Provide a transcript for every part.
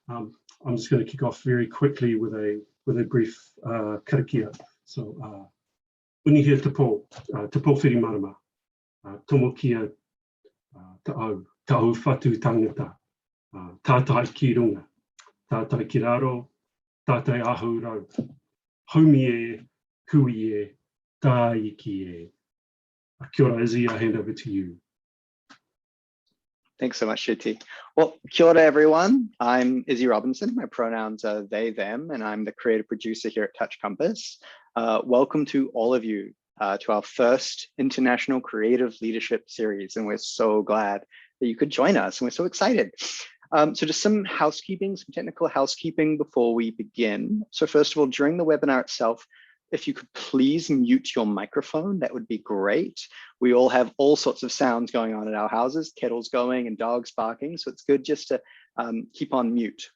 I'm just going to kick off very quickly with a brief karakia. So, unihi tapo, tapo whiri marama, tomo kia ta'au whatu tangata, tātai ki runga, tātai ki raro, tātai ahu rau, haumi e, kui e, tā iki e. Kia ora, Izzy, I hand over to you. Thanks so much, Shuti. Well, kia ora, everyone. I'm Izzy Robinson. My pronouns are they, them, and I'm the creative producer here at Touch Compass. Welcome to all of you to our first International Creative Leadership Series, and we're so glad that you could join us, and we're so excited. So just some housekeeping, some technical housekeeping before we begin. So first of all, during the webinar itself, if you could please mute your microphone, that would be great. We all have all sorts of sounds going on in our houses, kettles going and dogs barking, so it's good just to keep on mute.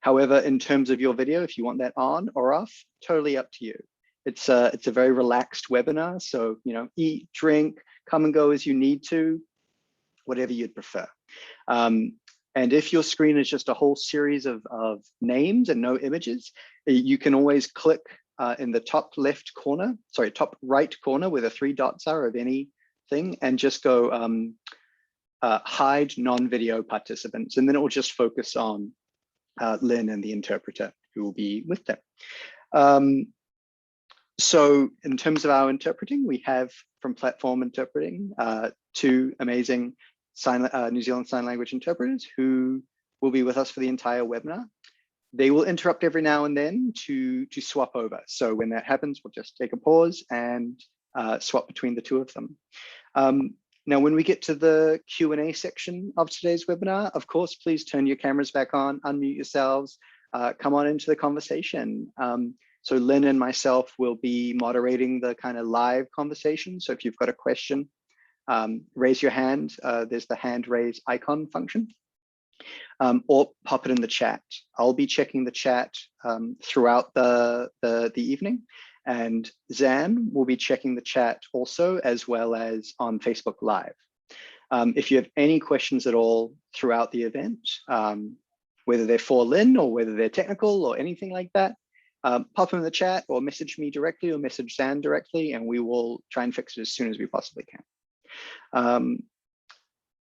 However, in terms of your video, if you want that on or off, totally up to you. It's a very relaxed webinar, so eat, drink, come and go as you need to, whatever you'd prefer. And if your screen is just a whole series of names and no images, you can always click in the top left corner, sorry, top right corner where the 3 dots are of anything, and just go hide non-video participants, and then it will just focus on Lynn and the interpreter who will be with them. So in terms of our interpreting, we have from Platform Interpreting 2 amazing New Zealand Sign Language interpreters who will be with us for the entire webinar. They will interrupt every now and then to swap over. So when that happens, we'll just take a pause and swap between the 2 of them. Now, when we get to the Q&A section of today's webinar, of course, please turn your cameras back on, unmute yourselves, come on into the conversation. So Lynn and myself will be moderating the kind of live conversation. So if you've got a question, raise your hand. There's the hand raise icon function. Or pop it in the chat. I'll be checking the chat throughout the evening, and Zan will be checking the chat also, as well as on Facebook Live. If you have any questions at all throughout the event, whether they're for Lynn or whether they're technical or anything like that, pop them in the chat or message me directly or message Zan directly, and we will try and fix it as soon as we possibly can.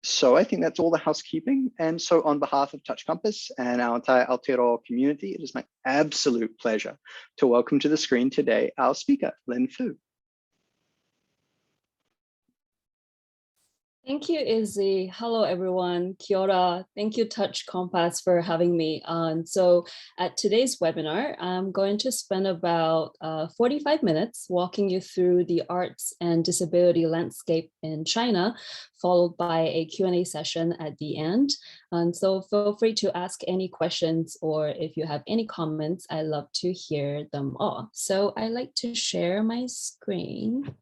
So I think that's all the housekeeping. And so on behalf of Touch Compass and our entire Aotearoa community, it is my absolute pleasure to welcome to the screen today our speaker, Lynn Fu. Thank you, Izzy. Hello, everyone. Kia ora. Thank you, Touch Compass, for having me on. So at today's webinar, I'm going to spend about 45 minutes walking you through the arts and disability landscape in China, followed by a Q&A session at the end. And so feel free to ask any questions, or if you have any comments, I love to hear them all. So I like to share my screen.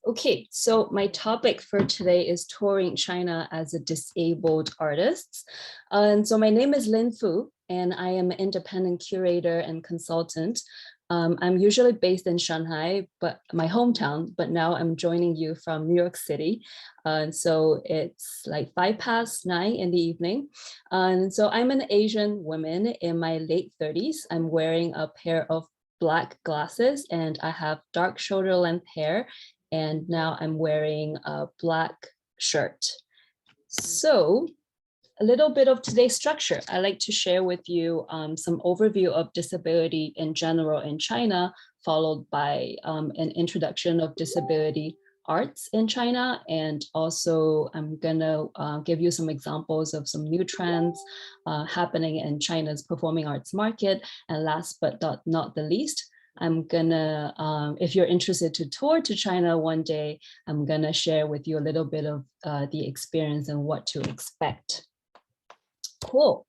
Okay, so my topic for today is touring China as a disabled artist. And so my name is Lynn Fu, and I am an independent curator and consultant. I'm usually based in Shanghai, but my hometown, but now I'm joining you from New York City. And so it's like 9:05 in the evening. And so I'm an Asian woman in my late 30s. I'm wearing a pair of black glasses, and I have dark shoulder length hair. And now I'm wearing a black shirt. So a little bit of today's structure. I like to share with you some overview of disability in general in China, followed by an introduction of disability arts in China. And also I'm gonna give you some examples of some new trends happening in China's performing arts market. And last but not the least, I'm gonna, if you're interested to tour to China one day, I'm gonna share with you a little bit of the experience and what to expect. Cool.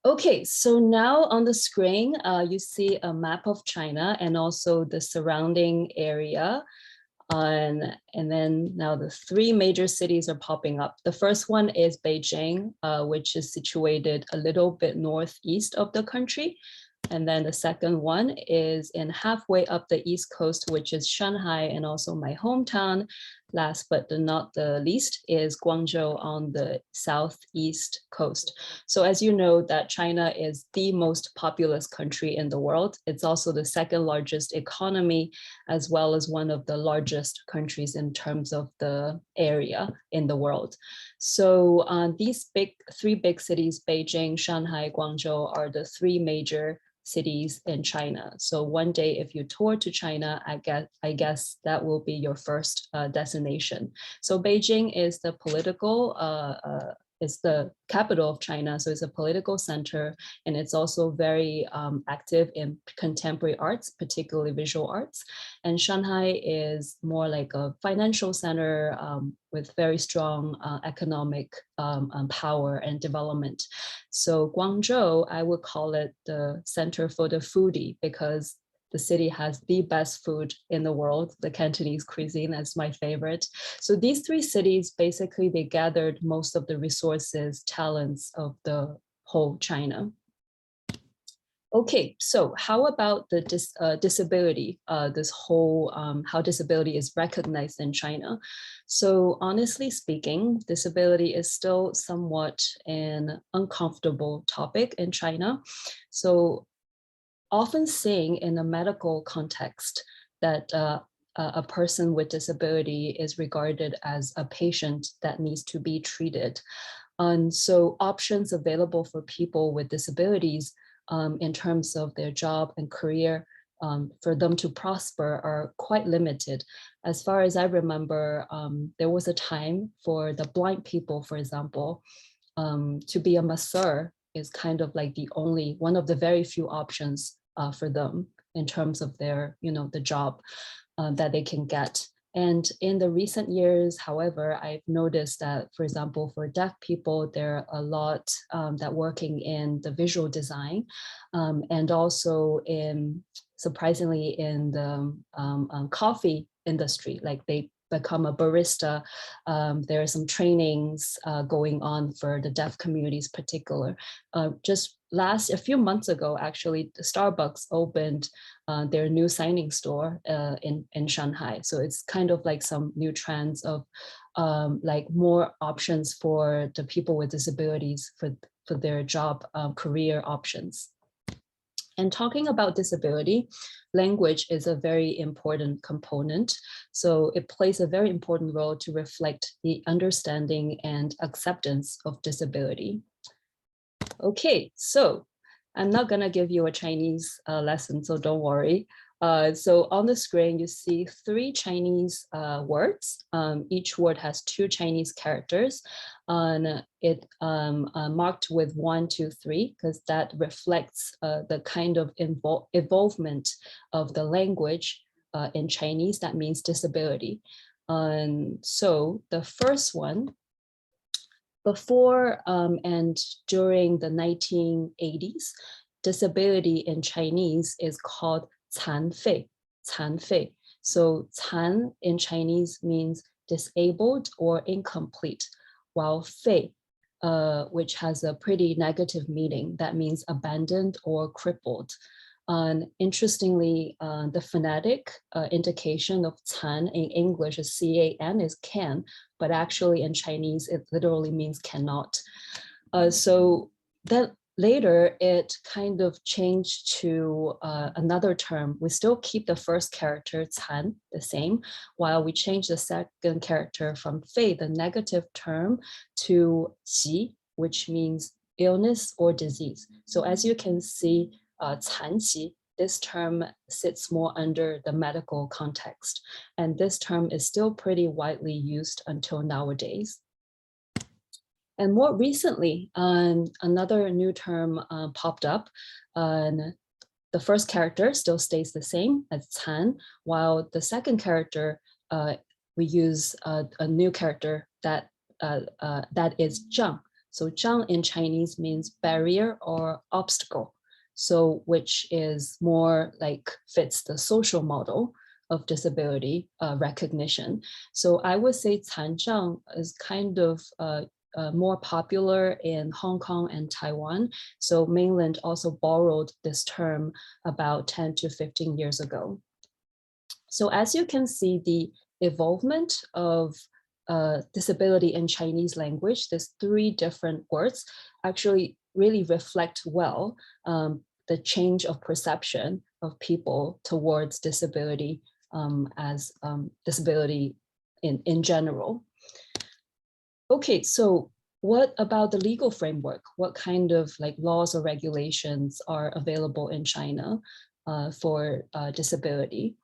Okay, so now on the screen, you see a map of China and also the surrounding area. And then now the three major cities are popping up. The first one is Beijing, which is situated a little bit northeast of the country. And then the second one is in halfway up the East Coast, which is Shanghai and also my hometown. Last but not the least is Guangzhou on the southeast coast. So as you know, that China is the most populous country in the world. It's also the second largest economy, as well as one of the largest countries in terms of the area in the world. So these three big cities, Beijing, Shanghai, Guangzhou, are the three major cities in China. So one day, if you tour to China, I guess that will be your first destination. So Beijing is the political, it's the capital of China. So it's a political center, and it's also very active in contemporary arts, particularly visual arts. And Shanghai is more like a financial center with very strong economic power and development. So Guangzhou, I would call it the center for the foodie, because the city has the best food in the world. The Cantonese cuisine is my favorite. So these three cities, basically, they gathered most of the resources, talents of the whole China. Okay, so how about the disability, this whole, how disability is recognized in China? So honestly speaking, disability is still somewhat an uncomfortable topic in China. So often saying in a medical context that a person with disability is regarded as a patient that needs to be treated. And so options available for people with disabilities in terms of their job and career for them to prosper are quite limited. As far as I remember, there was a time for the blind people, for example, to be a masseur is kind of like one of the very few options for them in terms of their, the job that they can get. And in the recent years, however, I've noticed that, for example, for deaf people, there are a lot that working in the visual design and also surprisingly in the coffee industry, like they become a barista. There are some trainings going on for the deaf communities particular. Just a few months ago, actually, Starbucks opened their new signing store in Shanghai. So it's kind of like some new trends of like more options for the people with disabilities for their job career options. And talking about disability, language is a very important component. So it plays a very important role to reflect the understanding and acceptance of disability. Okay, so I'm not gonna give you a Chinese lesson, so don't worry. So on the screen, you see three Chinese words. Each word has two Chinese characters. It marked with 1, 2, 3, because that reflects the kind of evolvement of the language in Chinese. That means disability. So the first one, before and during the 1980s, disability in Chinese is called 残废, 残废. So 残 in Chinese means disabled or incomplete, while 废, which has a pretty negative meaning, that means abandoned or crippled. Interestingly, the phonetic indication of 残 in English is can, is can, but actually in Chinese, it literally means cannot. So that later, it kind of changed to another term. We still keep the first character, 残, the same, while we change the second character from 废, the negative term, to 疾, which means illness or disease. So as you can see, 残疾, this term sits more under the medical context. And this term is still pretty widely used until nowadays. And more recently, another new term popped up. The first character still stays the same as 残, while the second character, we use a new character that is 障. So 障 in Chinese means barrier or obstacle. So which is more like fits the social model. of disability recognition. So I would say 残障 is kind of more popular in Hong Kong and Taiwan. So mainland also borrowed this term about 10 to 15 years ago. So as you can see, the evolvement of disability in Chinese language, there's 3 different words, actually really reflect well the change of perception of people towards disability as disability in general. Okay, so what about the legal framework? What kind of like laws or regulations are available in China for disability?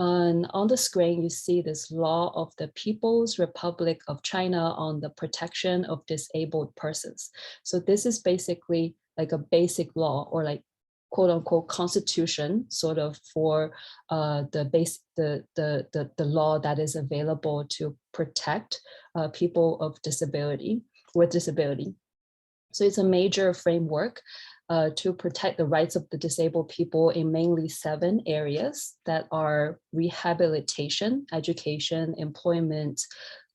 And on the screen, you see this law of the People's Republic of China on the protection of disabled persons. So this is basically like a basic law, or like quote unquote constitution, sort of for the law that is available to protect people of disability with disability. So it's a major framework to protect the rights of the disabled people in mainly 7 areas that are rehabilitation, education, employment,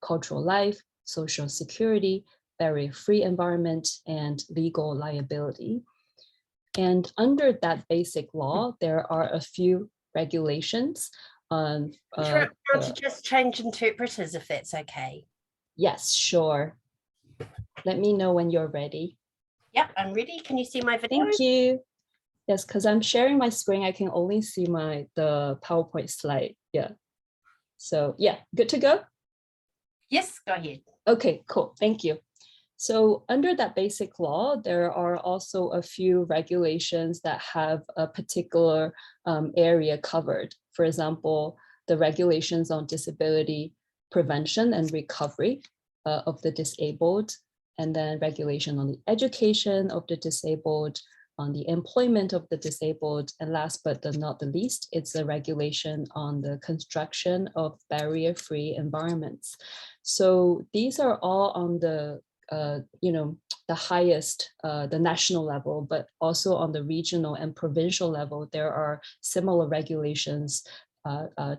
cultural life, social security, barrier-free environment, and legal liability. And under that basic law, there are a few regulations. Want to just change interpreters if it's okay? Yes, sure. Let me know when you're ready. Yep, I'm ready. Can you see my video? Thank you. Yes, because I'm sharing my screen, I can only see the PowerPoint slide. Yeah. So yeah, good to go? Yes, go ahead. Okay, cool. Thank you. So under that basic law, there are also a few regulations that have a particular area covered. For example, the regulations on disability prevention and recovery of the disabled, and then regulation on the education of the disabled, on the employment of the disabled, and last but not the least, it's a regulation on the construction of barrier-free environments. So these are all on the the highest, the national level, but also on the regional and provincial level, there are similar regulations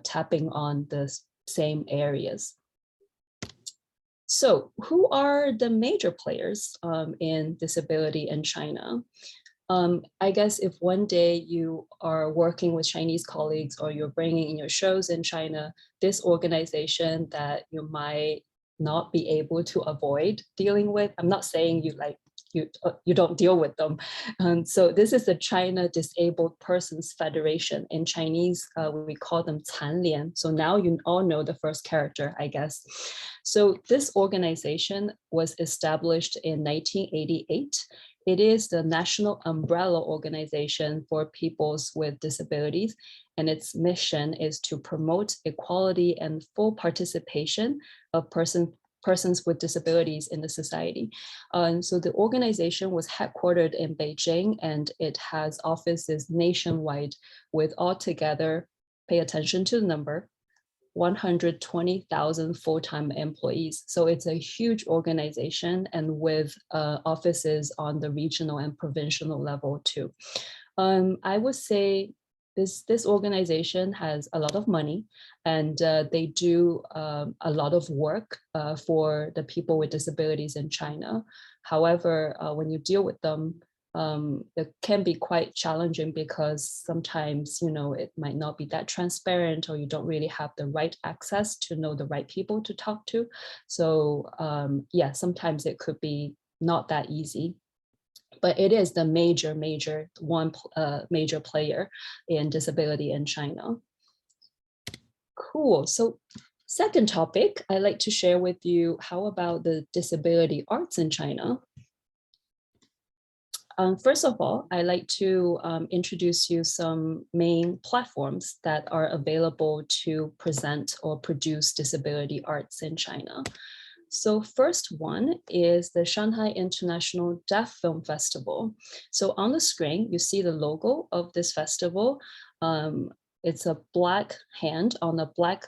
tapping on the same areas. So who are the major players in disability in China? I guess if one day you are working with Chinese colleagues or you're bringing in your shows in China, this organization that you might not be able to avoid dealing with. I'm not saying you don't deal with them. So this is the China Disabled Persons Federation. In Chinese, we call them 残联. So now you all know the first character, I guess. So this organization was established in 1988. It is the national umbrella organization for peoples with disabilities, and its mission is to promote equality and full participation of persons with disabilities in the society. So the organization was headquartered in Beijing, and it has offices nationwide with altogether, pay attention to the number, 120,000 full-time employees. So it's a huge organization, and with offices on the regional and provincial level too. I would say this organization has a lot of money, and they do a lot of work for the people with disabilities in China. However, when you deal with them, it can be quite challenging because sometimes, it might not be that transparent, or you don't really have the right access to know the right people to talk to. So yeah, sometimes it could be not that easy. But it is the major player in disability in China. Cool. So second topic, I'd like to share with you, how about the disability arts in China? First of all, I'd like to introduce you some main platforms that are available to present or produce disability arts in China. So first one is the Shanghai International Deaf Film Festival. So on the screen, you see the logo of this festival. It's a black hand on a black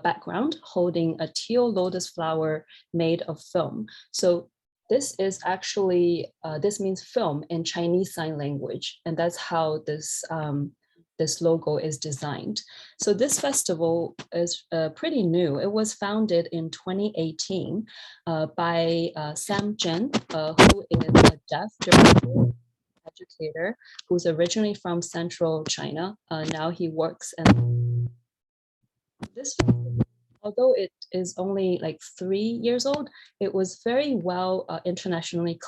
background holding a teal lotus flower made of film. So this is actually, this means film in Chinese Sign Language. And that's how this this logo is designed. So this festival is pretty new. It was founded in 2018 by Sam Jen, who is a deaf director, educator, who's originally from Central China. Now he works in this festival. Although it is only like 3 years old, it was very well internationally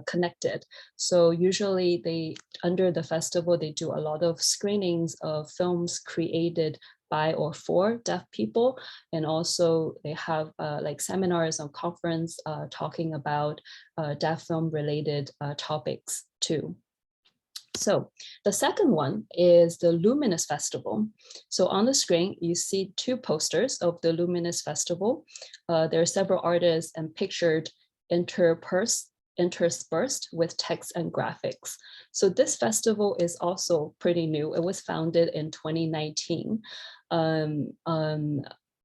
connected. So usually under the festival, they do a lot of screenings of films created by or for deaf people. And also they have like seminars or conference talking about deaf film related topics too. So the second one is the Luminous Festival. So on the screen, you see 2 posters of the Luminous Festival. There are several artists and pictured interspersed with text and graphics. So this festival is also pretty new. It was founded in 2019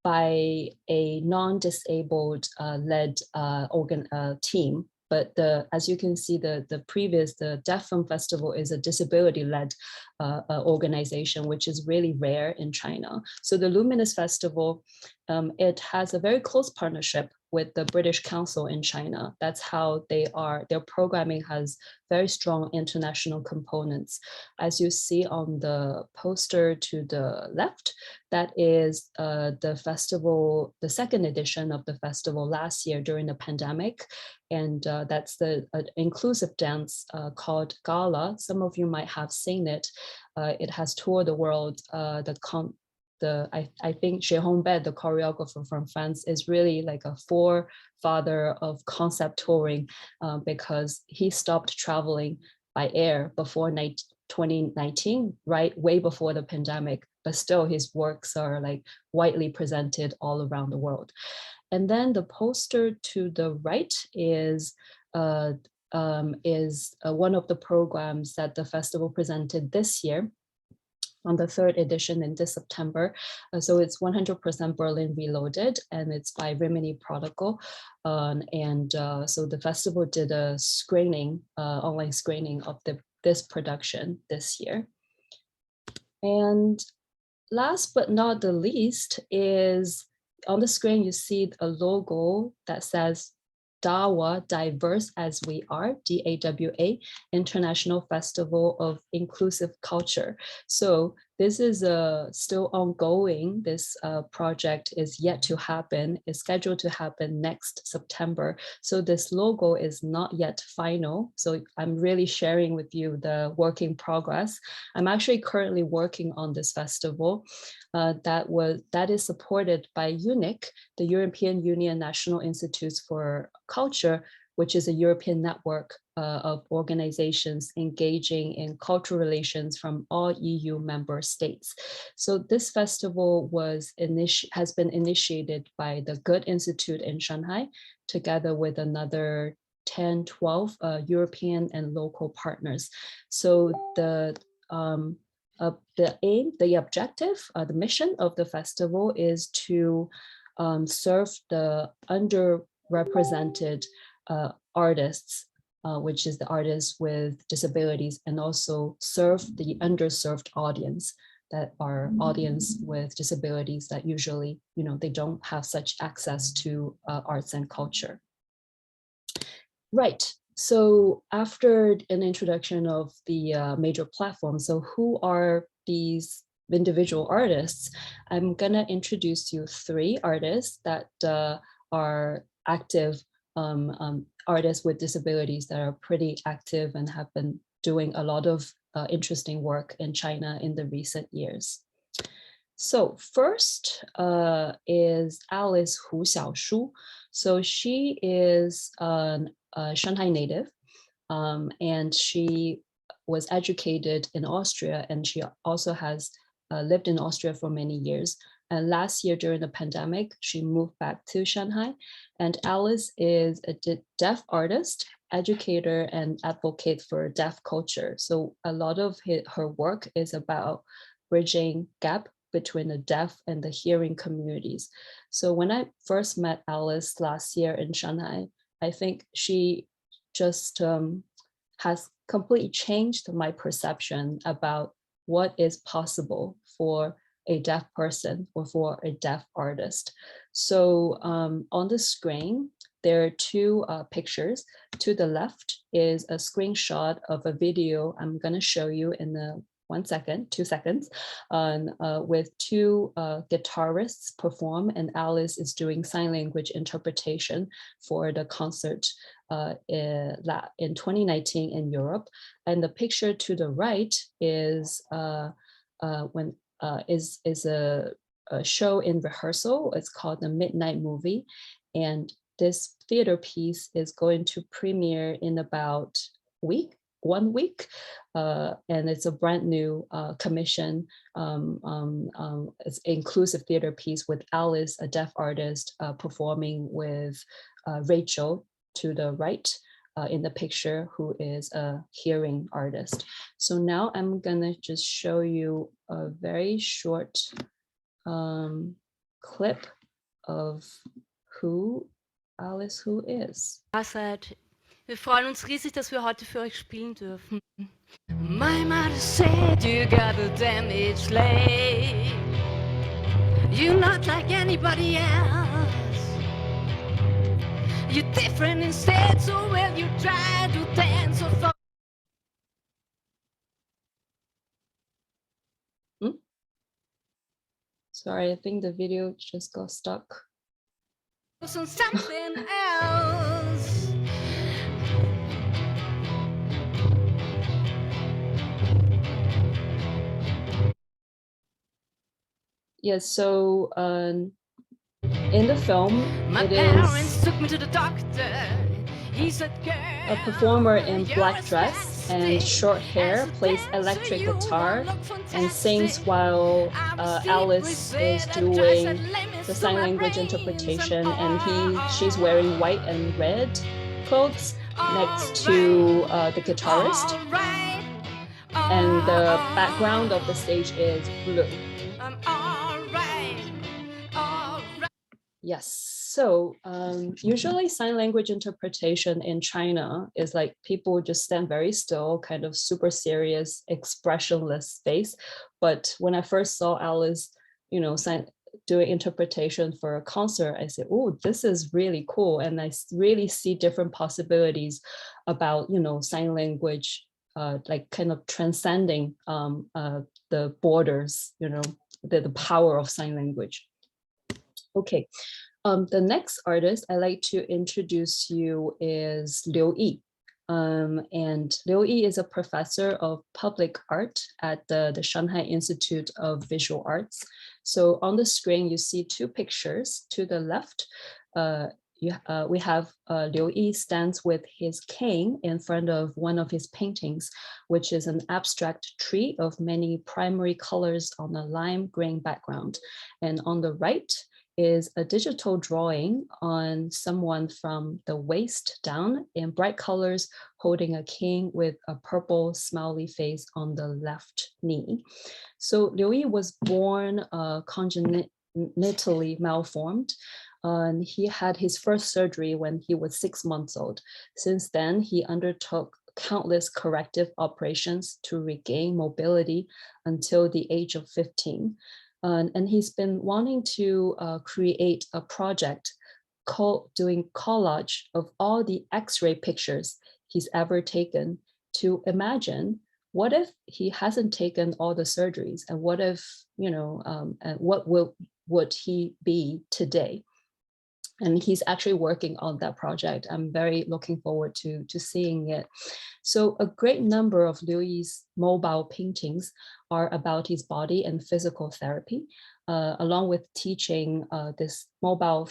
by a non-disabled led team. But as you can see, the Deaf Film Festival is a disability-led organization, which is really rare in China. So the Luminous Festival, it has a very close partnership with the British Council in China. That's how their programming has very strong international components. As you see on the poster to the left, that is the festival, the second edition of the festival last year during the pandemic. And that's the inclusive dance called Gala. Some of you might have seen it. It has toured the world. I think Xie Hongbei, the choreographer from France, is really like a forefather of concept touring because he stopped traveling by air before 2019, right, way before the pandemic. But still, his works are like widely presented all around the world. And then the poster to the right is one of the programs that the festival presented this year on the 3rd edition in this September. So it's 100% Berlin Reloaded, and it's by Rimini Prodigal. So the festival did a screening, online screening of this production this year. And last but not the least is on the screen, you see a logo that says DAWA, Diverse as We Are, DAWA, International Festival of Inclusive Culture. So this is still ongoing. This project is yet to happen. It's scheduled to happen next September. So this logo is not yet final. So I'm really sharing with you the work in progress. I'm actually currently working on this festival that is supported by UNIC, the European Union National Institutes for Culture, which is a European network of organizations engaging in cultural relations from all EU member states. So this festival has been initiated by the Goethe Institute in Shanghai, together with another 10, 12 European and local partners. So the aim, the objective, the mission of the festival is to serve the underrepresented artists, which is the artists with disabilities, and also serve the underserved audience, that are audience with disabilities that usually, they don't have such access to arts and culture. Right. So after an introduction of the major platforms, so who are these individual artists? I'm gonna introduce you 3 artists that are active artists with disabilities that are pretty active and have been doing a lot of interesting work in China in the recent years. So first is Alice Hu Xiaoshu. So she is a Shanghai native, and she was educated in Austria, and she also has lived in Austria for many years. And last year during the pandemic, she moved back to Shanghai. And Alice is a deaf artist, educator, and advocate for deaf culture. So a lot of her work is about bridging gap between the deaf and the hearing communities. So when I first met Alice last year in Shanghai, I think she just has completely changed my perception about what is possible for a deaf person or for a deaf artist. So on the screen, there are two pictures. To the left is a screenshot of a video I'm going to show you in the 2 seconds, with two guitarists perform, and Alice is doing sign language interpretation for the concert in 2019 in Europe. And the picture to the right is a show in rehearsal. It's called The Midnight Movie, and this theater piece is going to premiere in about 1 week, and it's a brand new commission. It's an inclusive theater piece with Alice, a deaf artist, performing with Rachel to the right in the picture, who is a hearing artist. So now I'm gonna just show you a very short clip of who Alice Hu is. Wir freuen uns riesig, dass wir heute für euch spielen dürfen. My mother said you got a damaged leg. You're not like anybody else. You're different instead, so will you try to dance or fall? Sorry, I think the video just got stuck. On something else. Yes, so in the film, My it parents is took me to the doctor. He said, a performer in black dress and short hair plays electric guitar and sings while Alice is doing the sign language interpretation, and she's wearing white and red clothes next to the guitarist, and the background of the stage is blue. Yes, so usually sign language interpretation in China is like people just stand very still, kind of super serious, expressionless face. But when I first saw Alice, doing interpretation for a concert, I said, oh, this is really cool. And I really see different possibilities about, sign language, like kind of transcending the borders, the power of sign language. Okay, the next artist I'd like to introduce you is Liu Yi. And Liu Yi is a professor of public art at the Shanghai Institute of Visual Arts. So on the screen, you see two pictures. To the left, we have Liu Yi stands with his cane in front of one of his paintings, which is an abstract tree of many primary colors on a lime green background. And on the right is a digital drawing on someone from the waist down in bright colors, holding a cane with a purple smiley face on the left knee. So Liu Yi was born congenitally malformed. And he had his first surgery when he was 6 months old. Since then, he undertook countless corrective operations to regain mobility until the age of 15. And he's been wanting to create a project doing collage of all the X-ray pictures he's ever taken to imagine what if he hasn't taken all the surgeries, and what if, what would he be today? And he's actually working on that project. I'm very looking forward to seeing it. So a great number of Liu Yi's mobile paintings are about his body and physical therapy, along with teaching this mobile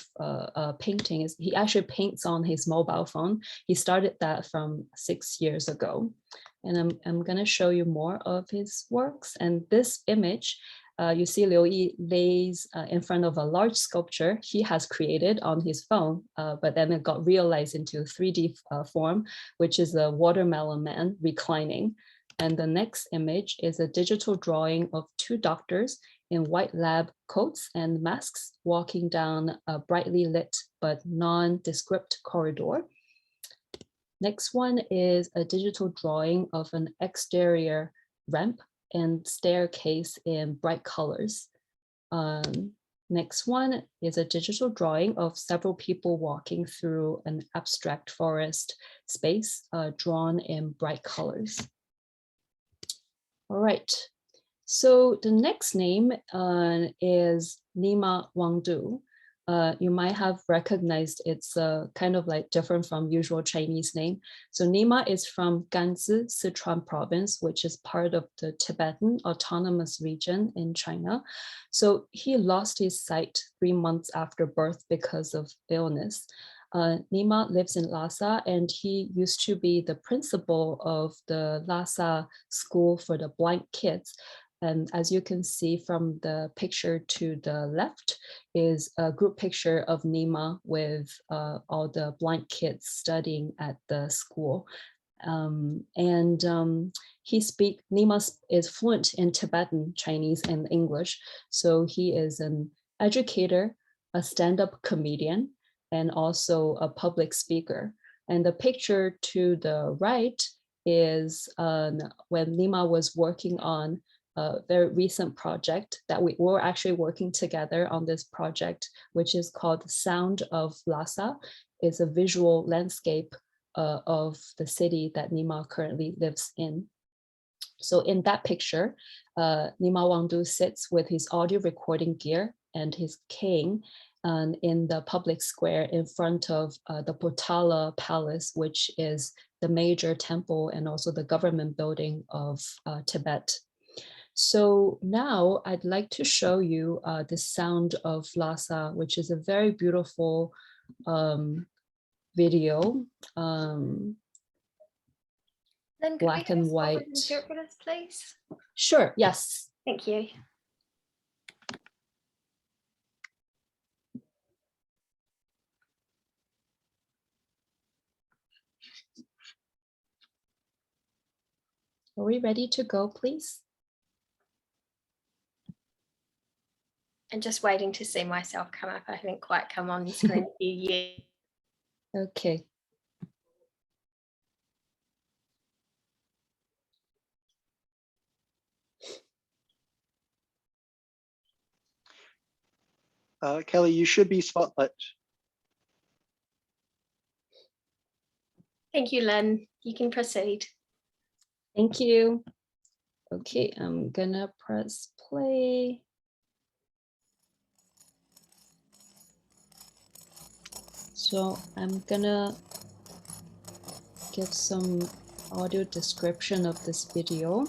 painting. He actually paints on his mobile phone. He started that from 6 years ago. And I'm gonna show you more of his works. And this image, you see Liu Yi lays in front of a large sculpture he has created on his phone, but then it got realized into 3D form, which is a watermelon man reclining. And the next image is a digital drawing of two doctors in white lab coats and masks walking down a brightly lit but nondescript corridor. Next one is a digital drawing of an exterior ramp and staircase in bright colors. Next one is a digital drawing of several people walking through an abstract forest space drawn in bright colors. All right, so the next name is Dima Wangdu. You might have recognized it's kind of like different from usual Chinese name. So Dima is from Ganzi, Sichuan province, which is part of the Tibetan Autonomous Region in China. So he lost his sight 3 months after birth because of illness. Dima lives in Lhasa, and he used to be the principal of the Lhasa School for the Blind Kids. And as you can see from the picture to the left is a group picture of Dima with all the blind kids studying at the school. Dima is fluent in Tibetan, Chinese, and English. So he is an educator, a stand-up comedian, and also a public speaker. And the picture to the right is when Dima was working on a very recent project that we were actually working together on this project, which is called Sound of Lhasa. It's a visual landscape of the city that Dima currently lives in. So in that picture, Dima Wangdu sits with his audio recording gear and his cane in the public square in front of the Potala Palace, which is the major temple and also the government building of Tibet. So now I'd like to show you the Sound of Lhasa, which is a very beautiful video, black and white. Interpreters, please. Sure, yes. Thank you. Are we ready to go, please? I'm just waiting to see myself come up. I haven't quite come on screen yet. Okay. Kelly, you should be spotlit. Thank you, Lynn. You can proceed. Thank you. Okay, I'm gonna press play. So I'm gonna give some audio description of this video.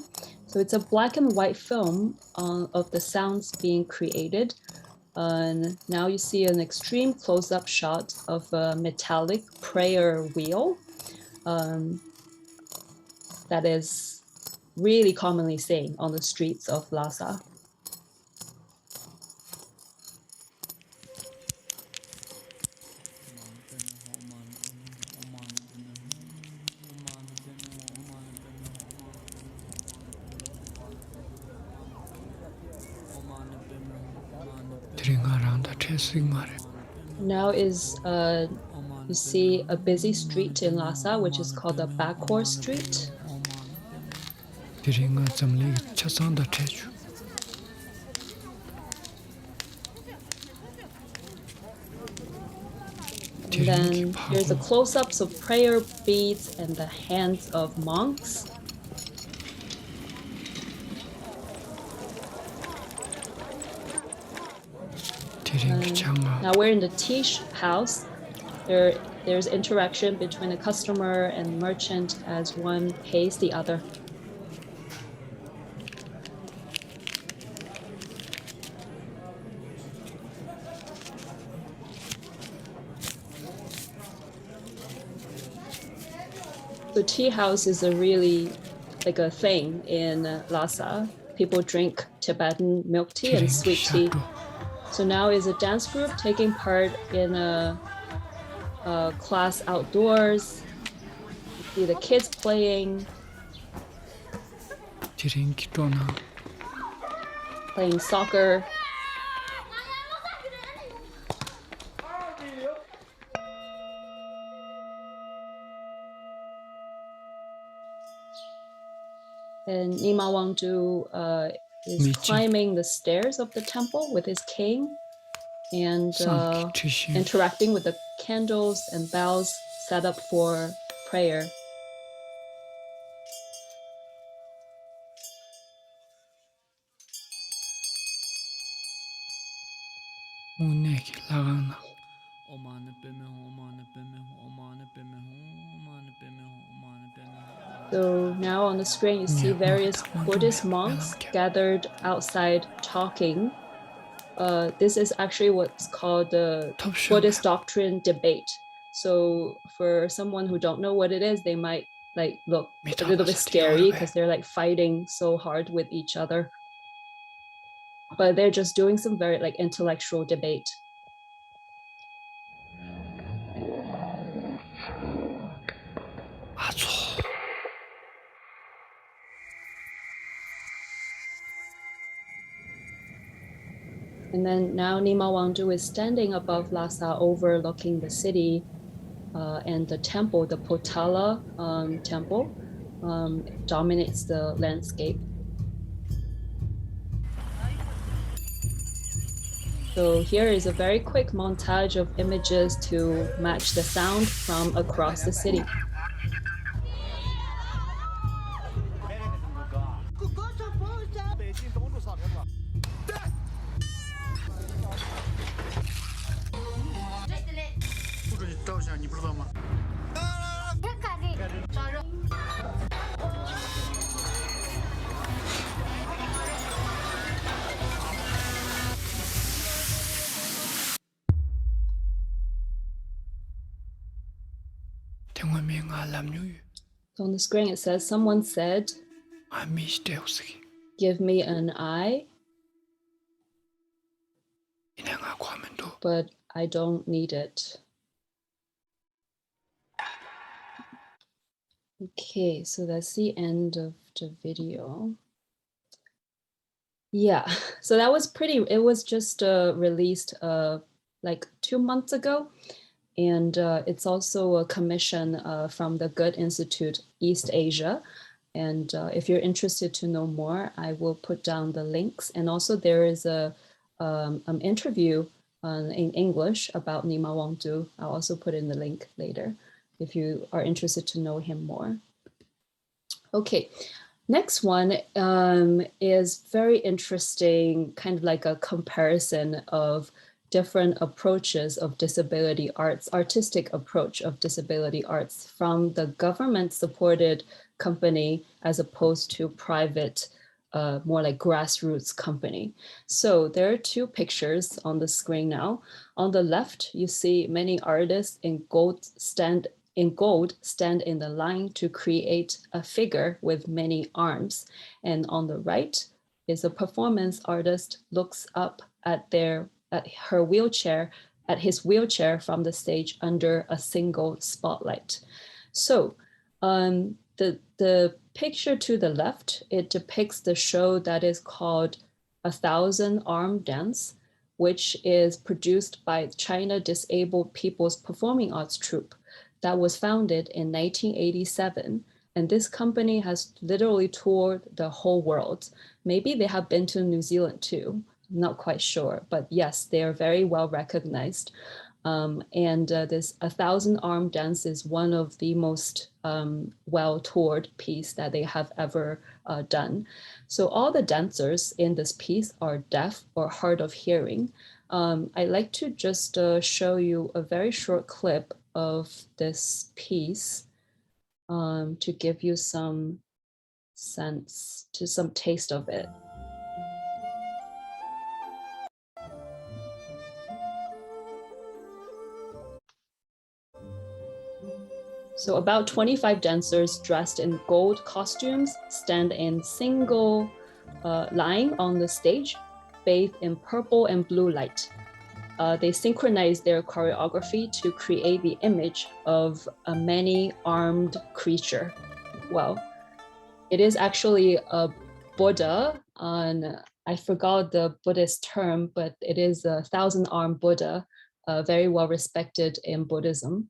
So it's a black and white film of the sounds being created. And now you see an extreme close-up shot of a metallic prayer wheel that is really commonly seen on the streets of Lhasa. Now is you see a busy street in Lhasa, which is called the Backhor Street. And then here's a close-ups of prayer beads and the hands of monks. Now we're in the tea house. There's interaction between the customer and merchant as one pays the other. The tea house is a really like a thing in Lhasa. People drink Tibetan milk tea and sweet tea. So now is a dance group taking part in a class outdoors. You see the kids playing soccer. And Dima Wangdu is climbing the stairs of the temple with his cane and interacting with the candles and bells set up for prayer. So now on the screen, you see various Buddhist monks gathered outside talking. This is actually what's called the Buddhist doctrine debate. So for someone who don't know what it is, they might like look a little bit scary because they're like fighting so hard with each other. But they're just doing some very like intellectual debate. And then now Dima Wangdu is standing above Lhasa overlooking the city and the temple, the Potala temple, dominates the landscape. So here is a very quick montage of images to match the sound from across the city. So on the screen it says, someone said, give me an eye, but I don't need it. Okay, so that's the end of the video. Yeah, so that was it was just released like 2 months ago. And it's also a commission from the Goethe Institute East Asia. And if you're interested to know more, I will put down the links. And also there is an interview in English about Dima Wangdu. I'll also put in the link later if you are interested to know him more. Okay, next one is very interesting, kind of like a comparison of different approaches of disability arts, artistic approach of disability arts from the government-supported company as opposed to private, more like grassroots company. So there are two pictures on the screen now. On the left, you see many artists in gold stand in the line to create a figure with many arms. And on the right is a performance artist looks up at his wheelchair from the stage under a single spotlight. So the picture to the left, it depicts the show that is called 1,000 Arm Dance, which is produced by China Disabled People's Performing Arts Troupe that was founded in 1987. And this company has literally toured the whole world. Maybe they have been to New Zealand too. I'm not quite sure, but yes, they are very well recognized. This 1,000 Arm Dance is one of the most well-toured piece that they have ever done. So all the dancers in this piece are deaf or hard of hearing. I'd like to just show you a very short clip of this piece to give you some sense, some taste of it. So about 25 dancers dressed in gold costumes stand in single line on the stage, bathed in purple and blue light. They synchronize their choreography to create the image of a many-armed creature. Well, it is actually a Buddha, I forgot the Buddhist term, but it is a 1,000-armed Buddha, very well respected in Buddhism.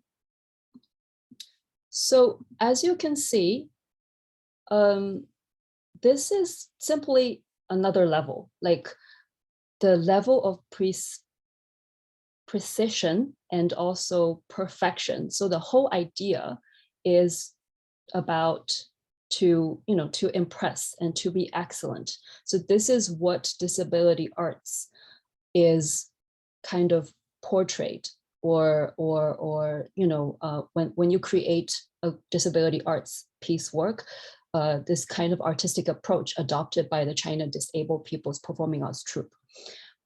So as you can see, this is simply another level, like the level of precision and also perfection. So the whole idea is about to impress and to be excellent. So this is what disability arts is kind of portrayed, or when you create a disability arts piecework, this kind of artistic approach adopted by the China Disabled People's Performing Arts Troupe.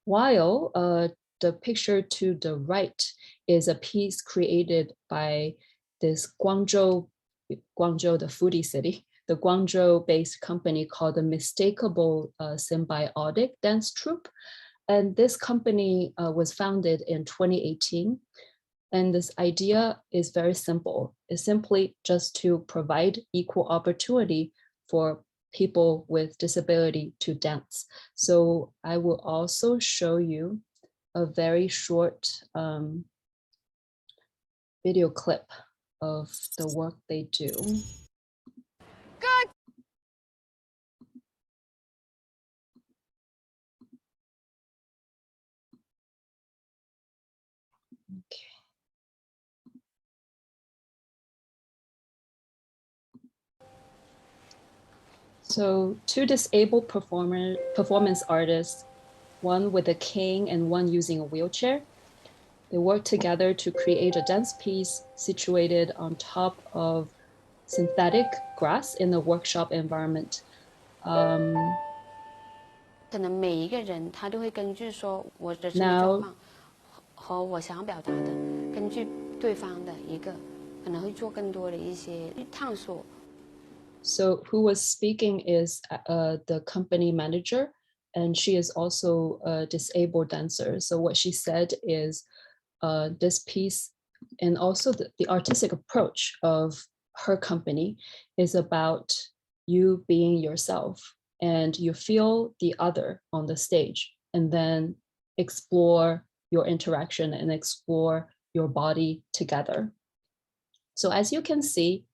While the picture to the right is a piece created by this Guangzhou, the foodie city, the Guangzhou-based company called the Mistakable Symbiotic Dance Troupe. And this company was founded in 2018. And this idea is very simple. It's simply just to provide equal opportunity for people with disability to dance. So I will also show you a very short video clip of the work they do. Good. Okay. So two disabled performance artists, one with a cane and one using a wheelchair. They work together to create a dance piece situated on top of synthetic grass in a workshop environment. 可能每一个人他都会根据说我的身体 Now- 状况和我想要表达的，根据对方的一个可能会做更多的一些探索。 So who was speaking is the company manager, and she is also a disabled dancer. So what she said is this piece and also the artistic approach of her company is about you being yourself, and you feel the other on the stage, and then explore your interaction and explore your body together. So as you can see,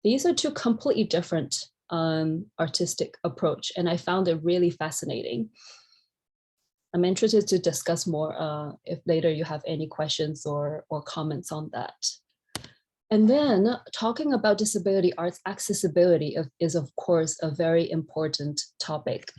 these are two completely different artistic approach, and I found it really fascinating. I'm interested to discuss more if later you have any questions or comments on that. And then talking about disability arts accessibility is of course a very important topic.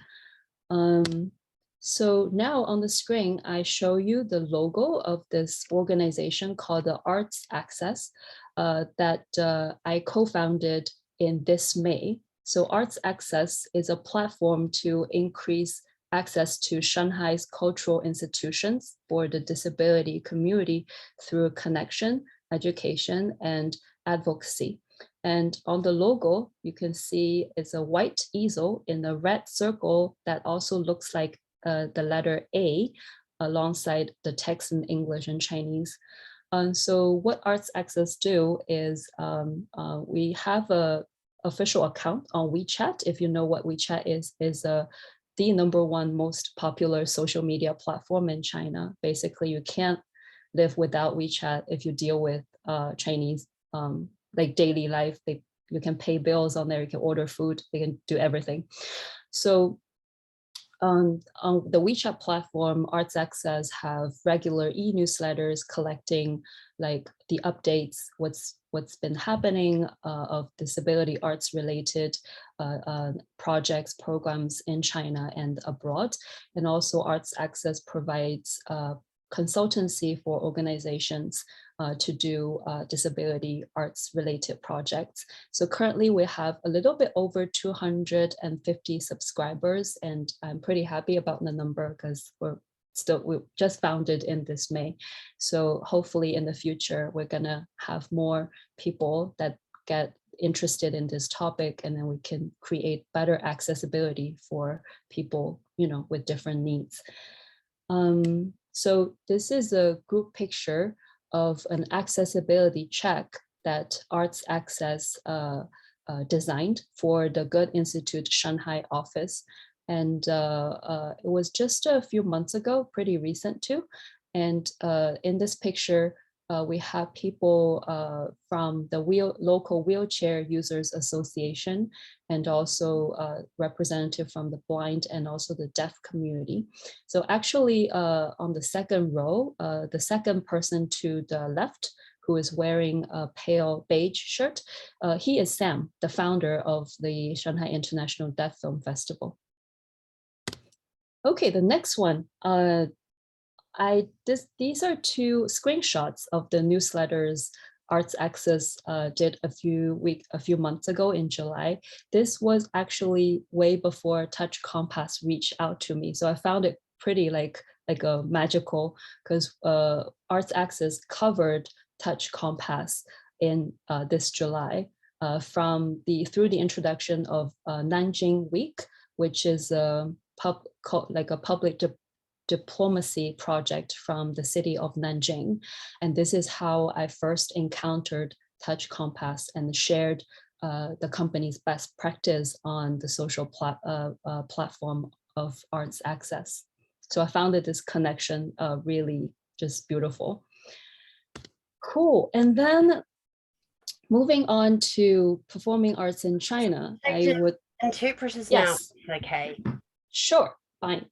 So now on the screen, I show you the logo of this organization called the Arts Access that I co-founded in this May. So Arts Access is a platform to increase access to Shanghai's cultural institutions for the disability community through connection, education, and advocacy. And on the logo, you can see it's a white easel in a red circle that also looks like the letter A alongside the text in English and Chinese. So what Arts Access do is we have a official account on WeChat. If you know what WeChat is the #1 most popular social media platform in China. Basically, you can't live without WeChat if you deal with Chinese like daily life. You can pay bills on there, you can order food, they can do everything. So on the WeChat platform, Arts Access have regular e-newsletters collecting like the updates, what's been happening of disability arts related projects, programs in China and abroad. And also Arts Access provides consultancy for organizations to do disability arts related projects. So currently we have a little bit over 250 subscribers, and I'm pretty happy about the number because we just founded in this May. So hopefully in the future, we're gonna have more people that get interested in this topic, and then we can create better accessibility for people, with different needs. So this is a group picture of an accessibility check that Arts Access designed for the Goethe Institute Shanghai office. And it was just a few months ago, pretty recent too. And in this picture, we have people from the local Wheelchair Users Association, and also representative from the blind and also the deaf community. So actually on the second row, the second person to the left, who is wearing a pale beige shirt, he is Sam, the founder of the Shanghai International Deaf Film Festival. Okay, the next one. These are two screenshots of the newsletters Arts Access did a few months ago in July. This was actually way before Touch Compass reached out to me, so I found it pretty like a magical, because Arts Access covered Touch Compass in this July through the introduction of Nanjing Week, which is a public diplomacy project from the city of Nanjing. And this is how I first encountered Touch Compass and shared the company's best practice on the social platform of Arts Access. So I found that this connection really just beautiful. Cool. And then moving on to performing arts in China, I would interpreters yes. now. Okay. Sure, fine.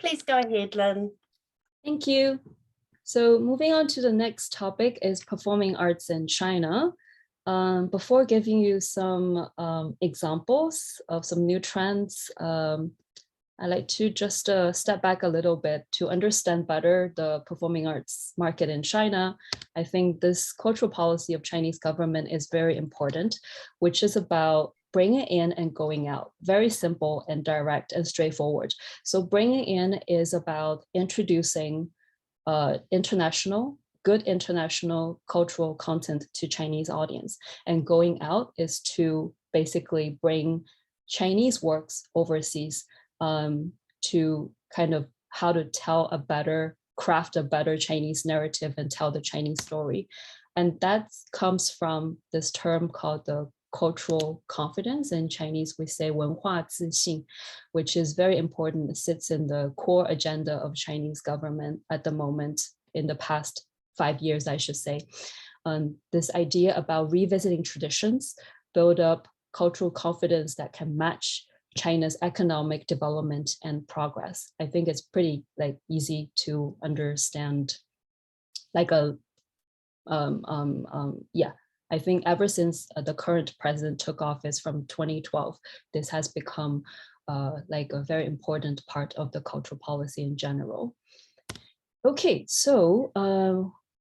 Please go ahead, Lynn. Thank you. So moving on to the next topic is performing arts in China. Before giving you some examples of some new trends, I like to just step back a little bit to understand better the performing arts market in China. I think this cultural policy of Chinese government is very important, which is about bringing in and going out. Very simple and direct and straightforward. So bringing in is about introducing good international cultural content to Chinese audience. And going out is to basically bring Chinese works overseas to kind of how to craft a better Chinese narrative and tell the Chinese story. And that comes from this term called the cultural confidence. In Chinese, we say 文化自信, which is very important. It sits in the core agenda of Chinese government at the moment, in the past 5 years, I should say. This idea about revisiting traditions, build up cultural confidence that can match China's economic development and progress. I think it's pretty easy to understand. I think ever since the current president took office from 2012, this has become a very important part of the cultural policy in general. Okay, so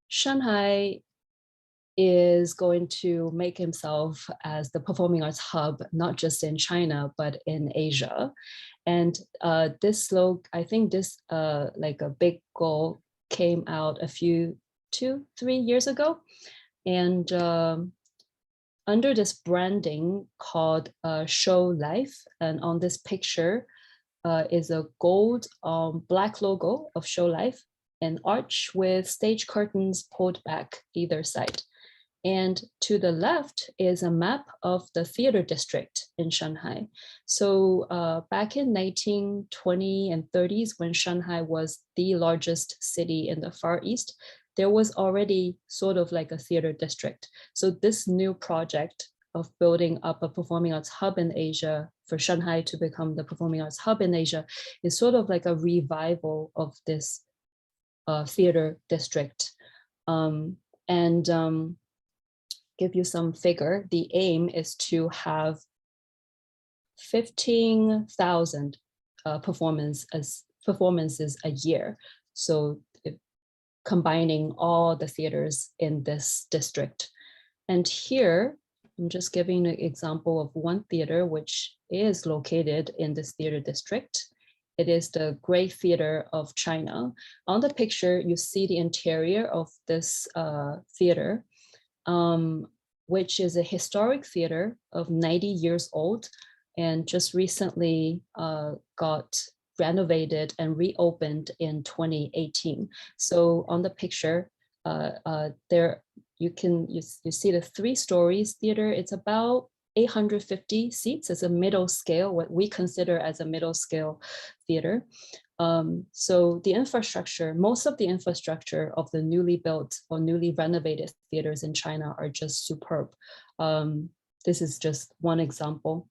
Shanghai is going to make himself as the performing arts hub, not just in China, but in Asia. And I think this a big goal came out 2-3 years ago. And under this branding called Show Life, and on this picture is a gold black logo of Show Life, an arch with stage curtains pulled back either side. And to the left is a map of the theater district in Shanghai. So back in 1920 and 30s, when Shanghai was the largest city in the Far East, there was already sort of like a theater district. So this new project of building up a performing arts hub in Asia, for Shanghai to become the performing arts hub in Asia, is sort of like a revival of this theater district. Give you some figure, the aim is to have 15,000 performances a year. So combining all the theaters in this district. And here, I'm just giving an example of one theater which is located in this theater district. It is the Great Theater of China. On the picture, you see the interior of this theater, which is a historic theater of 90 years old and just recently got renovated and reopened in 2018. So on the picture, there you see the 3 stories theater. It's about 850 seats. It's a middle scale, what we consider as a middle scale theater. So the infrastructure, most of the infrastructure of the newly built or newly renovated theaters in China are just superb. This is just one example.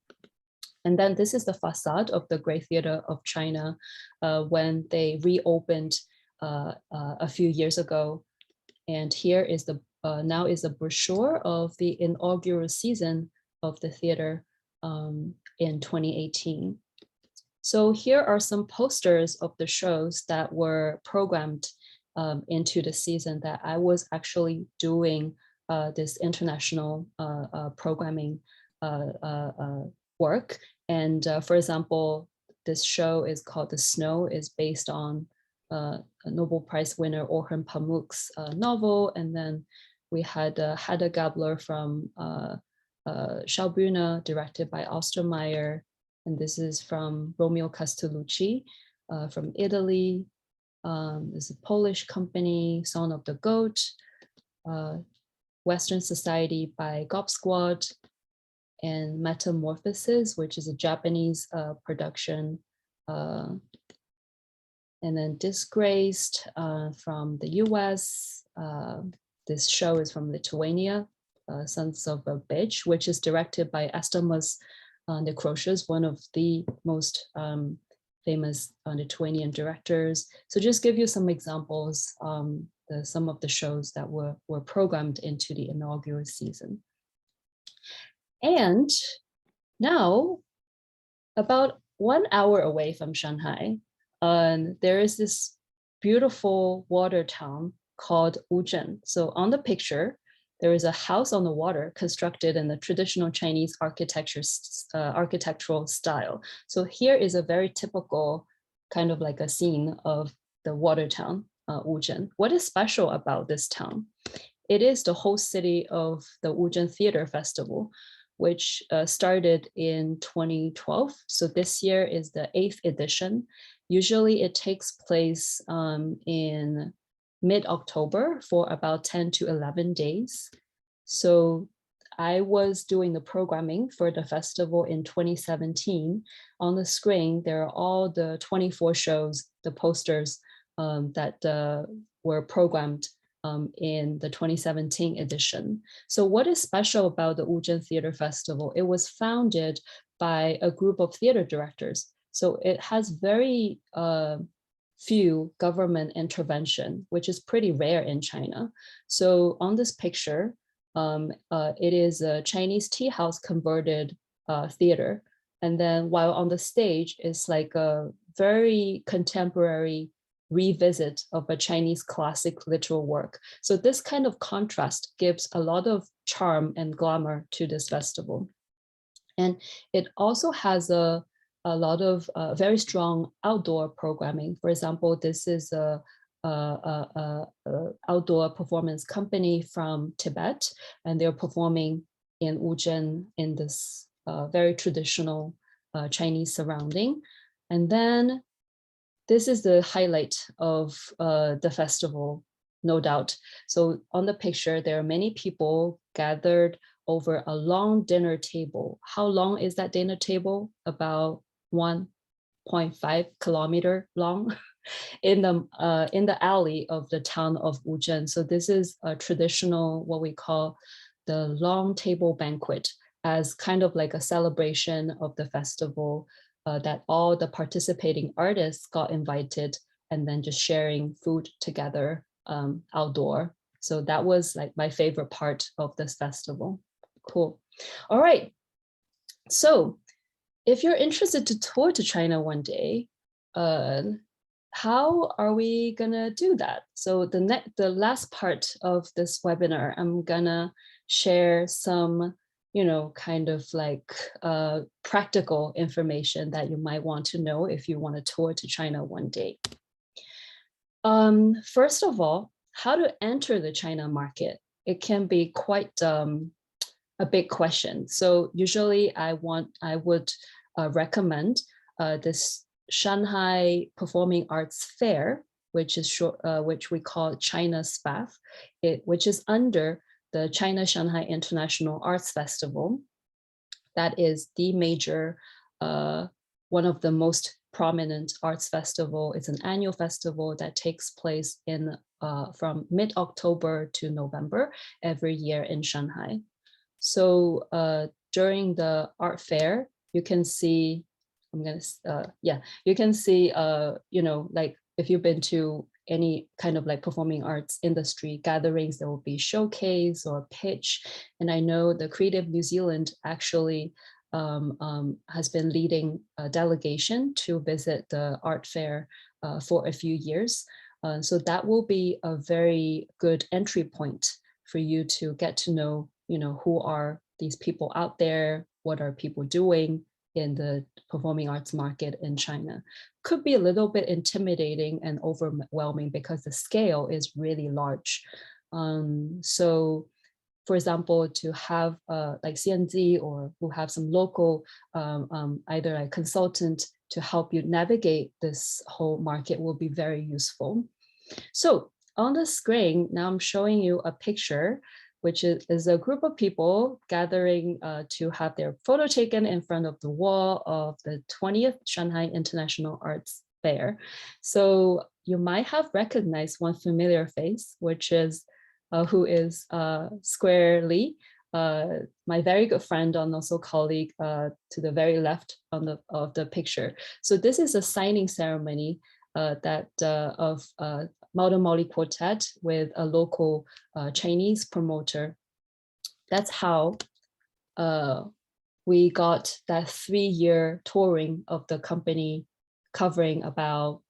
And then this is the facade of the Great Theater of China when they reopened a few years ago. And here is the now is a brochure of the inaugural season of the theater in 2018. So here are some posters of the shows that were programmed into the season that I was actually doing this international programming work. And for example, this show is called The Snow, is based on a Nobel Prize winner Orhan Pamuk's novel. And then we had Hedda Gabler from Xiao, directed by Ostermeyer. And this is from Romeo Castellucci from Italy. This is a Polish company, Song of the Goat, Western Society by Gob Squad, and Metamorphosis, which is a Japanese production. And then Disgraced from the US. This show is from Lithuania, Sons of a Bitch, which is directed by Estemas Nekrošius, one of the most famous Lithuanian directors. So just give you some examples, some of the shows that were programmed into the inaugural season. And now, about 1 hour away from Shanghai, there is this beautiful water town called Wuzhen. So on the picture, there is a house on the water constructed in the traditional Chinese architectural style. So here is a very typical kind of like a scene of the water town, Wuzhen. What is special about this town? It is the host city of the Wuzhen Theater Festival, which started in 2012. So this year is the 8th edition. Usually it takes place in mid-October for about 10 to 11 days. So I was doing the programming for the festival in 2017. On the screen, there are all the 24 shows, the posters that were programmed in the 2017 edition. So what is special about the Wuzhen Theater Festival? It was founded by a group of theater directors. So it has very few government intervention, which is pretty rare in China. So on this picture, it is a Chinese tea house converted theater. And then while on the stage is like a very contemporary revisit of a Chinese classic literal work. So this kind of contrast gives a lot of charm and glamour to this festival. And it also has a lot of very strong outdoor programming. For example, this is a outdoor performance company from Tibet, and they're performing in Wuzhen in this very traditional Chinese surrounding. And then this is the highlight of the festival, no doubt. So on the picture, there are many people gathered over a long dinner table. How long is that dinner table? About 1.5 kilometer long in the alley of the town of Wuzhen. So this is a traditional, what we call the long table banquet, as kind of like a celebration of the festival, that all the participating artists got invited and then just sharing food together outdoor. So that was like my favorite part of this festival. Cool. All right. So if you're interested to tour to China one day, how are we gonna do that? So the last part of this webinar, I'm gonna share some, kind of like practical information that you might want to know if you want to tour to China one day. First of all, how to enter the China market. It can be quite a big question. So usually I would recommend this Shanghai Performing Arts Fair, which is which we call China SPAF, which is under the China-Shanghai International Arts Festival. That is the major, one of the most prominent arts festival. It's an annual festival that takes place in from mid-October to November every year in Shanghai. So during the art fair, you can see, you can see, you know, like if you've been to any kind of like performing arts industry gatherings, there will be showcase or pitch. And I know the Creative New Zealand actually has been leading a delegation to visit the art fair for a few years. So that will be a very good entry point for you to get to know, you know, who are these people out there, what are people doing in the performing arts market in China. Could be a little bit intimidating and overwhelming because the scale is really large. So for example, to have like CNZ or who have some local either a consultant to help you navigate this whole market will be very useful. So on the screen, now I'm showing you a picture, which is a group of people gathering to have their photo taken in front of the wall of the 20th Shanghai International Arts Fair. So you might have recognized one familiar face, which is who is Square Lee, my very good friend and also colleague to the very left of the picture. So this is a signing ceremony of Modern Maori Quartet with a local Chinese promoter. That's how we got that 3-year touring of the company covering about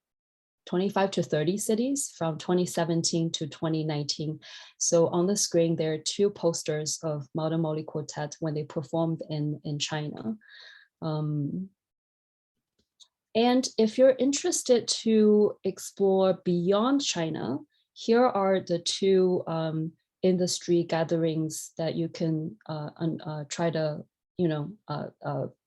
25 to 30 cities from 2017 to 2019. So on the screen, there are 2 posters of Modern Maori Quartet when they performed in China. And if you're interested to explore beyond China, here are the 2 industry gatherings that you can try to, you know,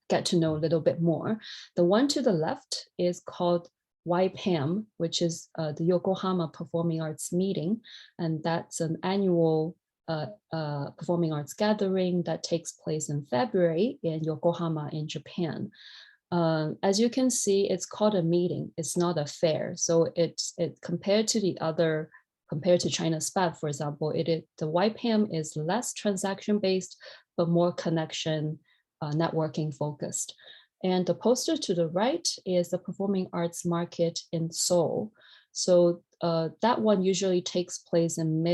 get to know a little bit more. The one to the left is called IPAM, which is the Yokohama Performing Arts Meeting. And that's an annual performing arts gathering that takes place in February in Yokohama in Japan. As you can see, it's called a meeting. It's not a fair. So it's compared to China's SPA, for example, the YPAM is less transaction-based, but more connection, networking focused. And the poster to the right is the performing arts market in Seoul. So that one usually takes place in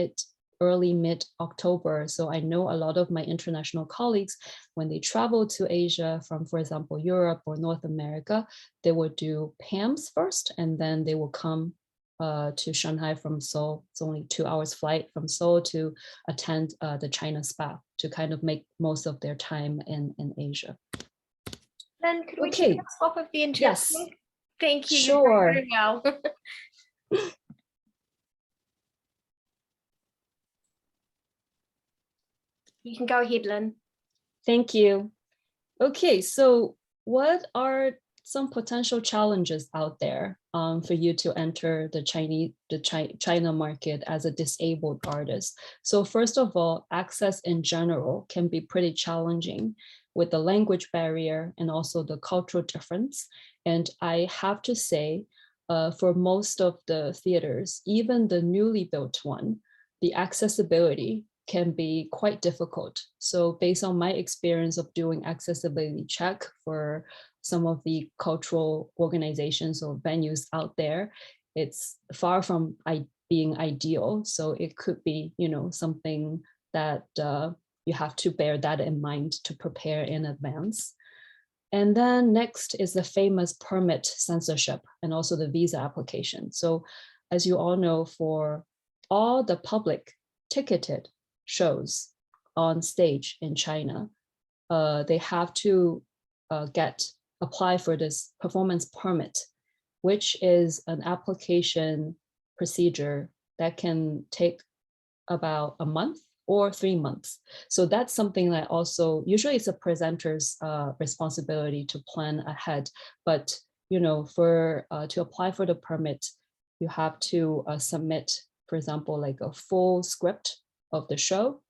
early mid-October. So I know a lot of my international colleagues, when they travel to Asia from, for example, Europe or North America, they will do PAMs first, and then they will come to Shanghai from Seoul. It's only 2 hours flight from Seoul to attend the China SPA to kind of make most of their time in Asia. Then could we take a swap of the introduction? Yes. Thank you. Sure. Very well. You can go ahead, Lynn. Thank you. Okay, so what are some potential challenges out there for you to enter the China market as a disabled artist? So first of all, access in general can be pretty challenging with the language barrier and also the cultural difference. And I have to say, for most of the theaters, even the newly built one, the accessibility can be quite difficult. So based on my experience of doing accessibility check for some of the cultural organizations or venues out there, it's far from being ideal. So it could be, you know, something that you have to bear that in mind to prepare in advance. And then next is the famous permit censorship and also the visa application. So as you all know, for all the public ticketed shows on stage in China, they have to apply for this performance permit, which is an application procedure that can take about a month or 3 months. So that's something that also, usually it's a presenter's responsibility to plan ahead. But, you know, to apply for the permit, you have to submit, for example, like a full script of the show,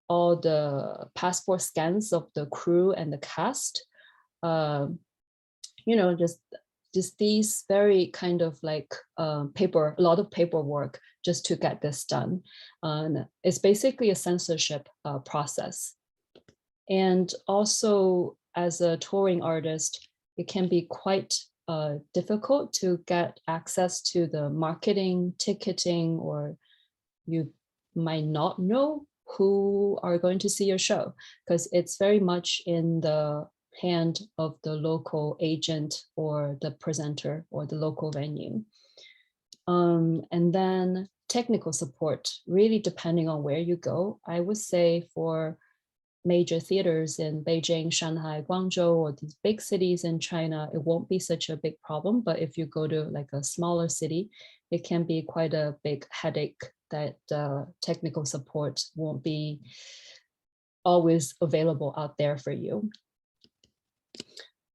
all the passport scans of the crew and the cast. You know, just these very kind of like a lot of paperwork just to get this done. It's basically a censorship process. And also as a touring artist, it can be quite difficult to get access to the marketing, ticketing, or you might not know who are going to see your show because it's very much in the hand of the local agent or the presenter or the local venue. And then technical support, really depending on where you go. I would say for major theaters in Beijing, Shanghai, Guangzhou, or these big cities in China, it won't be such a big problem. But if you go to like a smaller city, it can be quite a big headache that technical support won't be always available out there for you.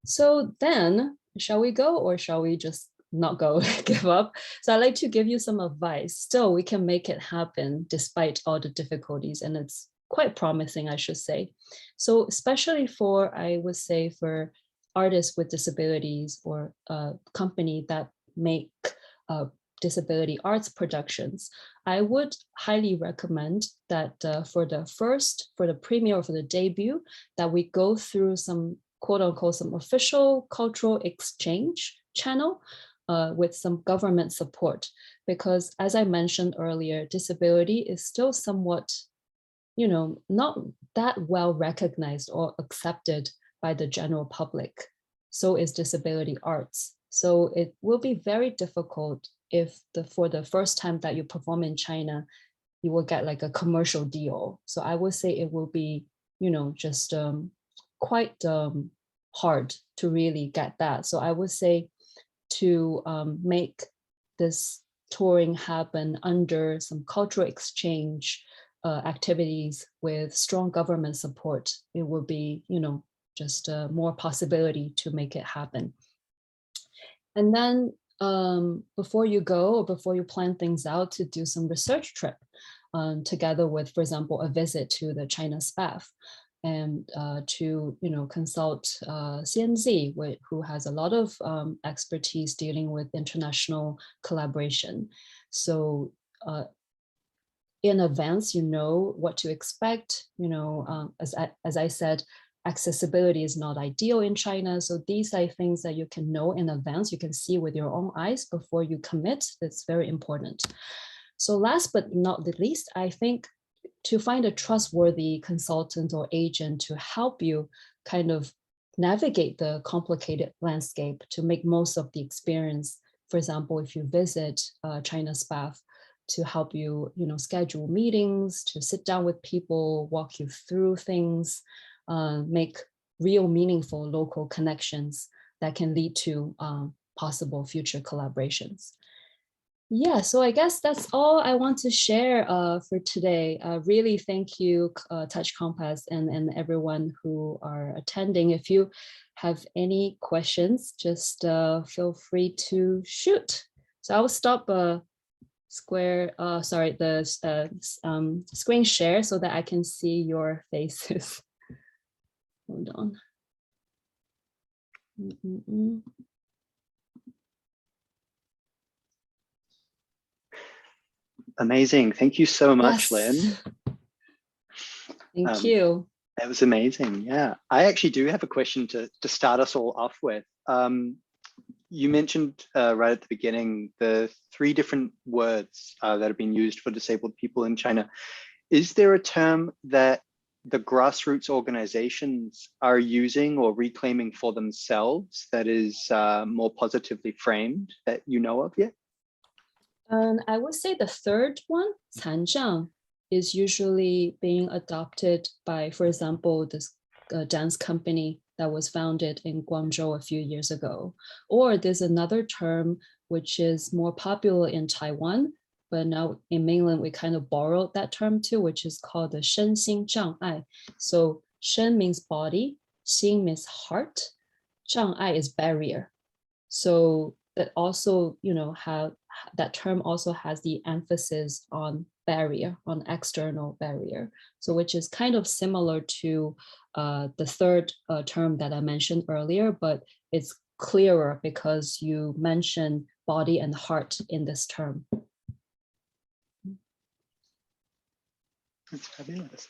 So then, shall we go or shall we just not go, give up? So I'd like to give you some advice. Still, we can make it happen despite all the difficulties, and it's quite promising, I should say. So especially for, I would say, for artists with disabilities or a company that make disability arts productions, I would highly recommend that for the premiere or for the debut, that we go through some quote unquote, some official cultural exchange channel with some government support. Because as I mentioned earlier, disability is still somewhat, you know, not that well recognized or accepted by the general public. So is disability arts. So it will be very difficult if for the first time that you perform in China, you will get like a commercial deal. So I would say it will be, you know, just quite hard to really get that. So I would say to make this touring happen under some cultural exchange activities with strong government support, it will be, you know, just more possibility to make it happen. And then before you go or before you plan things out, to do some research trip together with, for example, a visit to the China SPAF, and to, you know, consult CNZ, who has a lot of expertise dealing with international collaboration. So in advance, you know what to expect. You know, as I said, accessibility is not ideal in China. So these are things that you can know in advance. You can see with your own eyes before you commit. That's very important. So last but not the least, I think to find a trustworthy consultant or agent to help you kind of navigate the complicated landscape to make most of the experience. For example, if you visit China SPAF, to help you, you know, schedule meetings, to sit down with people, walk you through things, make real meaningful local connections that can lead to possible future collaborations. Yeah, so I guess that's all I want to share for today. Really thank you, Touch Compass and everyone who are attending. If you have any questions, just feel free to shoot. So I will stop the screen share so that I can see your faces. Hold on. Amazing. Thank you so much, Yes. Lynn. Thank you. That was amazing. Yeah. I actually do have a question to start us all off with. You mentioned right at the beginning the 3 different words that have been used for disabled people in China. Is there a term that the grassroots organizations are using or reclaiming for themselves that is more positively framed that you know of yet? I would say the third one, 残障, is usually being adopted by, for example, this dance company that was founded in Guangzhou a few years ago. Or there's another term which is more popular in Taiwan, but now in mainland we kind of borrowed that term too, which is called the 身心障碍. So 身 means body, 心 means heart, 障碍 is barrier. So that also, you know, that term also has the emphasis on barrier, on external barrier. So which is kind of similar to the third term that I mentioned earlier, but it's clearer because you mention body and heart in this term. That's fabulous.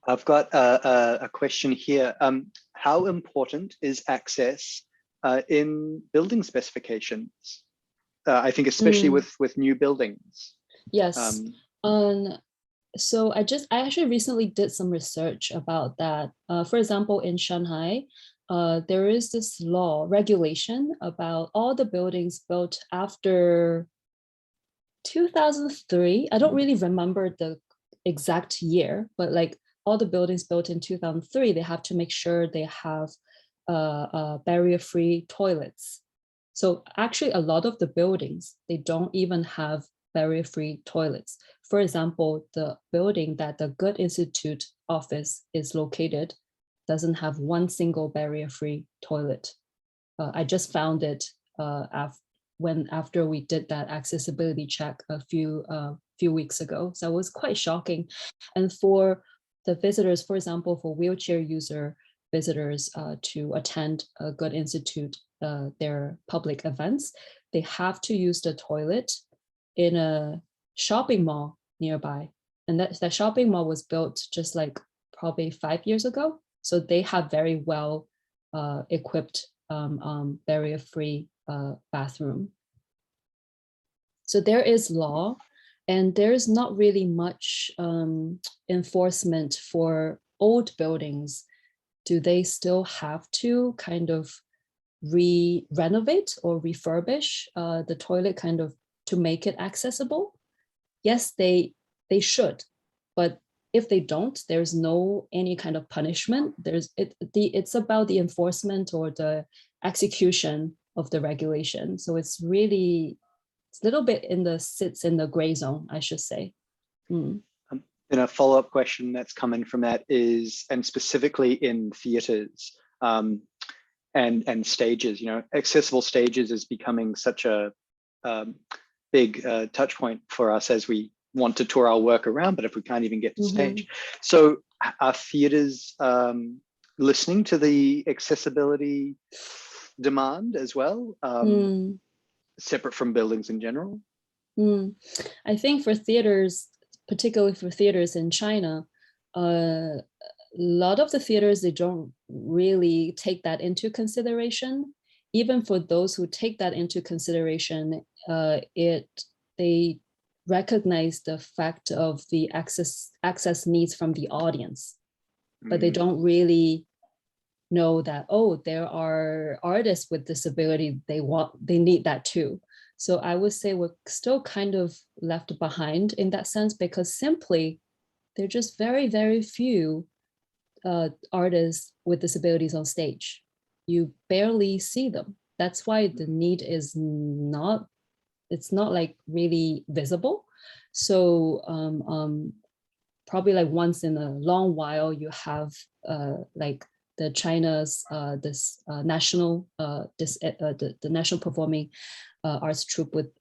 I've got a question here. How important is access in building specifications? I think especially with new buildings. Yes. So I actually recently did some research about that. For example, in Shanghai, there is this regulation about all the buildings built after 2003. I don't really remember the exact year, but like all the buildings built in 2003, they have to make sure they have barrier-free toilets. So actually a lot of the buildings, they don't even have barrier-free toilets. For example, the building that the Goethe Institute office is located doesn't have one single barrier-free toilet. I just found it after we did that accessibility check a few weeks ago. So it was quite shocking. And for the visitors, for example, for wheelchair user visitors to attend a Goethe Institute, their public events, they have to use the toilet in a shopping mall nearby. And that shopping mall was built just like probably 5 years ago. So they have very well equipped barrier-free bathroom. So there is law, and there's not really much enforcement for old buildings. Do they still have to kind of renovate or refurbish the toilet kind of to make it accessible? Yes, they should, but if they don't, there's no any kind of punishment. It's about the enforcement or the execution of the regulation. So it's really, it's a little bit sits in the gray zone, I should say. And a follow-up question that's come in from that is, and specifically in theaters and stages, you know, accessible stages is becoming such a big touch point for us as we want to tour our work around, but if we can't even get to stage. So are theaters listening to the accessibility demand as well, separate from buildings in general? I think for theaters, particularly for theaters in China, a lot of the theaters, they don't really take that into consideration. Even for those who take that into consideration, they recognize the fact of the access needs from the audience, but they don't really know that, oh, there are artists with disability, they need that too. So I would say we're still kind of left behind in that sense, because simply there are just very, very few artists with disabilities on stage. You barely see them. That's why the need is not, it's not like really visible. So probably like once in a long while, you have like the China's this national the national performing arts troupe with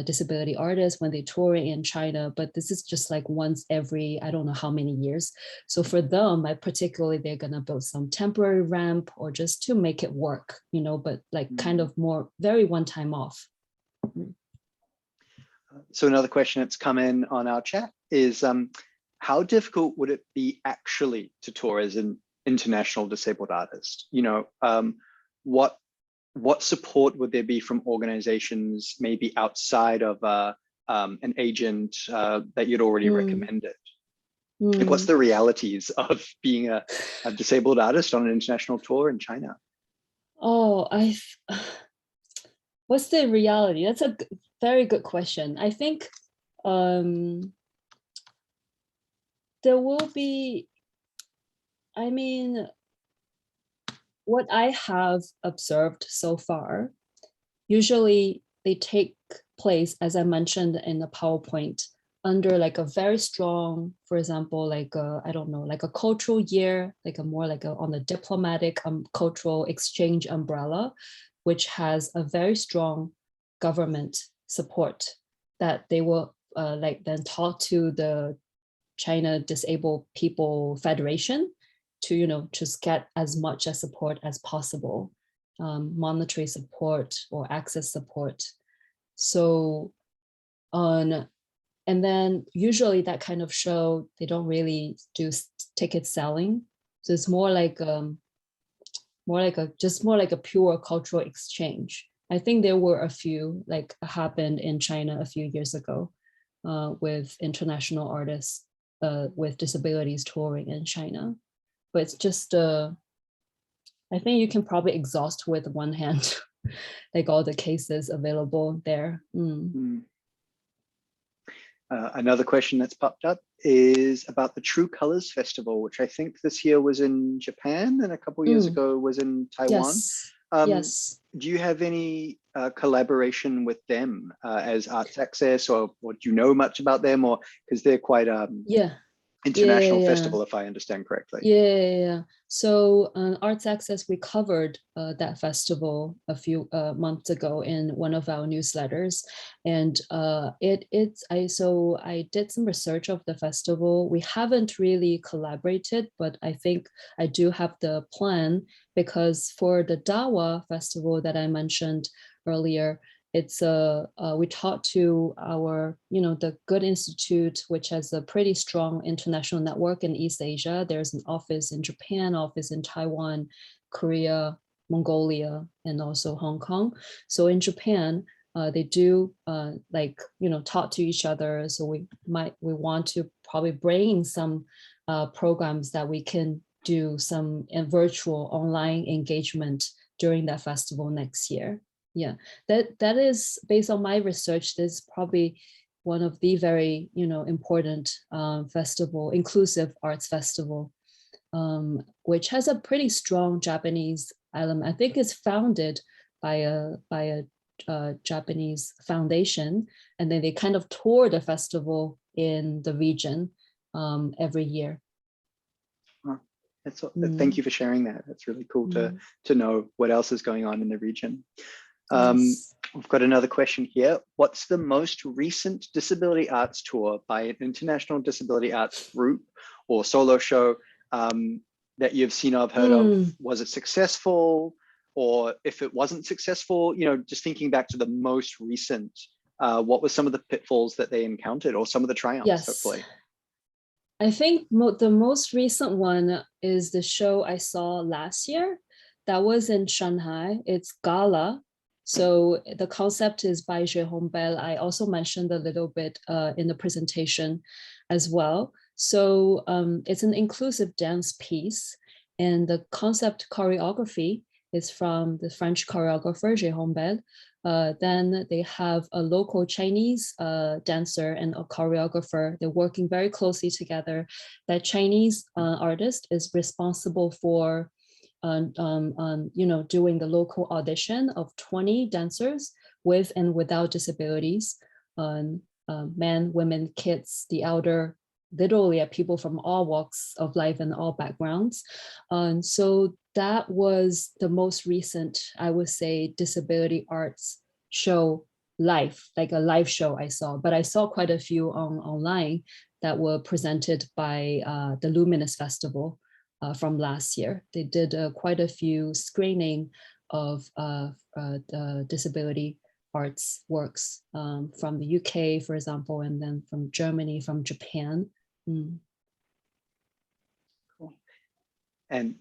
disability artists when they tour in China, but this is just like once every, I don't know how many years. So for them, particularly, they're gonna build some temporary ramp or just to make it work, you know, but like kind of more very one time off. So another question that's come in on our chat is, how difficult would it be actually to tour as an international disabled artist? You know, what support would there be from organizations maybe outside of an agent that you'd already recommended? Like, what's the realities of being a disabled artist on an international tour in China? Oh, what's the reality? That's a very good question. I think there will be, I mean, what I have observed so far, usually they take place, as I mentioned in the PowerPoint, under like a very strong, for example, like I don't know, like a cultural year, like a more like on the diplomatic cultural exchange umbrella, which has a very strong government support. that they will like then talk to the China Disabled People Federation to, you know, just get as much as support as possible, monetary support or access support. So and then usually that kind of show, they don't really do ticket selling. So it's more like a pure cultural exchange. I think there were a few like happened in China a few years ago with international artists with disabilities touring in China. But it's just, I think you can probably exhaust with one hand, like all the cases available there. Another question that's popped up is about the True Colors Festival, which I think this year was in Japan and a couple years ago was in Taiwan. Yes. Yes. Do you have any collaboration with them as Arts Access, or do you know much about them, or because they're quite international festival, if I understand correctly? Yeah. So Arts Access, we covered that festival a few months ago in one of our newsletters, and I did some research of the festival. We haven't really collaborated, but I think I do have the plan, because for the Dawa festival that I mentioned earlier, it's we talked to our, you know, the Goethe Institute, which has a pretty strong international network in East Asia. There's an office in Japan, office in Taiwan, Korea, Mongolia, and also Hong Kong. So in Japan, they do like, you know, talk to each other. So we want to probably bring some programs that we can do some virtual online engagement during that festival next year. Yeah, that is based on my research. This is probably one of the very, you know, important festival, inclusive arts festival, which has a pretty strong Japanese element. I think it's founded by a Japanese foundation, and then they kind of tour the festival in the region every year. Thank you for sharing that. That's really cool to know what else is going on in the region. Yes. We've got another question here. What's the most recent disability arts tour by an international disability arts group or solo show that you've seen or heard of? Was it successful? Or if it wasn't successful, you know, just thinking back to the most recent, what were some of the pitfalls that they encountered, or some of the triumphs, hopefully? I think the most recent one is the show I saw last year. That was in Shanghai. It's Gala. So the concept is by Zhao. I also mentioned a little bit in the presentation as well. So it's an inclusive dance piece, and the concept choreography is from the French choreographer Zhao. Then they have a local Chinese dancer and a choreographer. They're working very closely together. That Chinese artist is responsible for you know, doing the local audition of 20 dancers with and without disabilities, men, women, kids, the elder, literally people from all walks of life and all backgrounds. So that was the most recent, I would say, disability arts show live, like a live show I saw, but I saw quite a few online that were presented by the Luminous Festival from last year. They did quite a few screening of the disability arts works from the UK, for example, and then from Germany, from Japan. Cool. And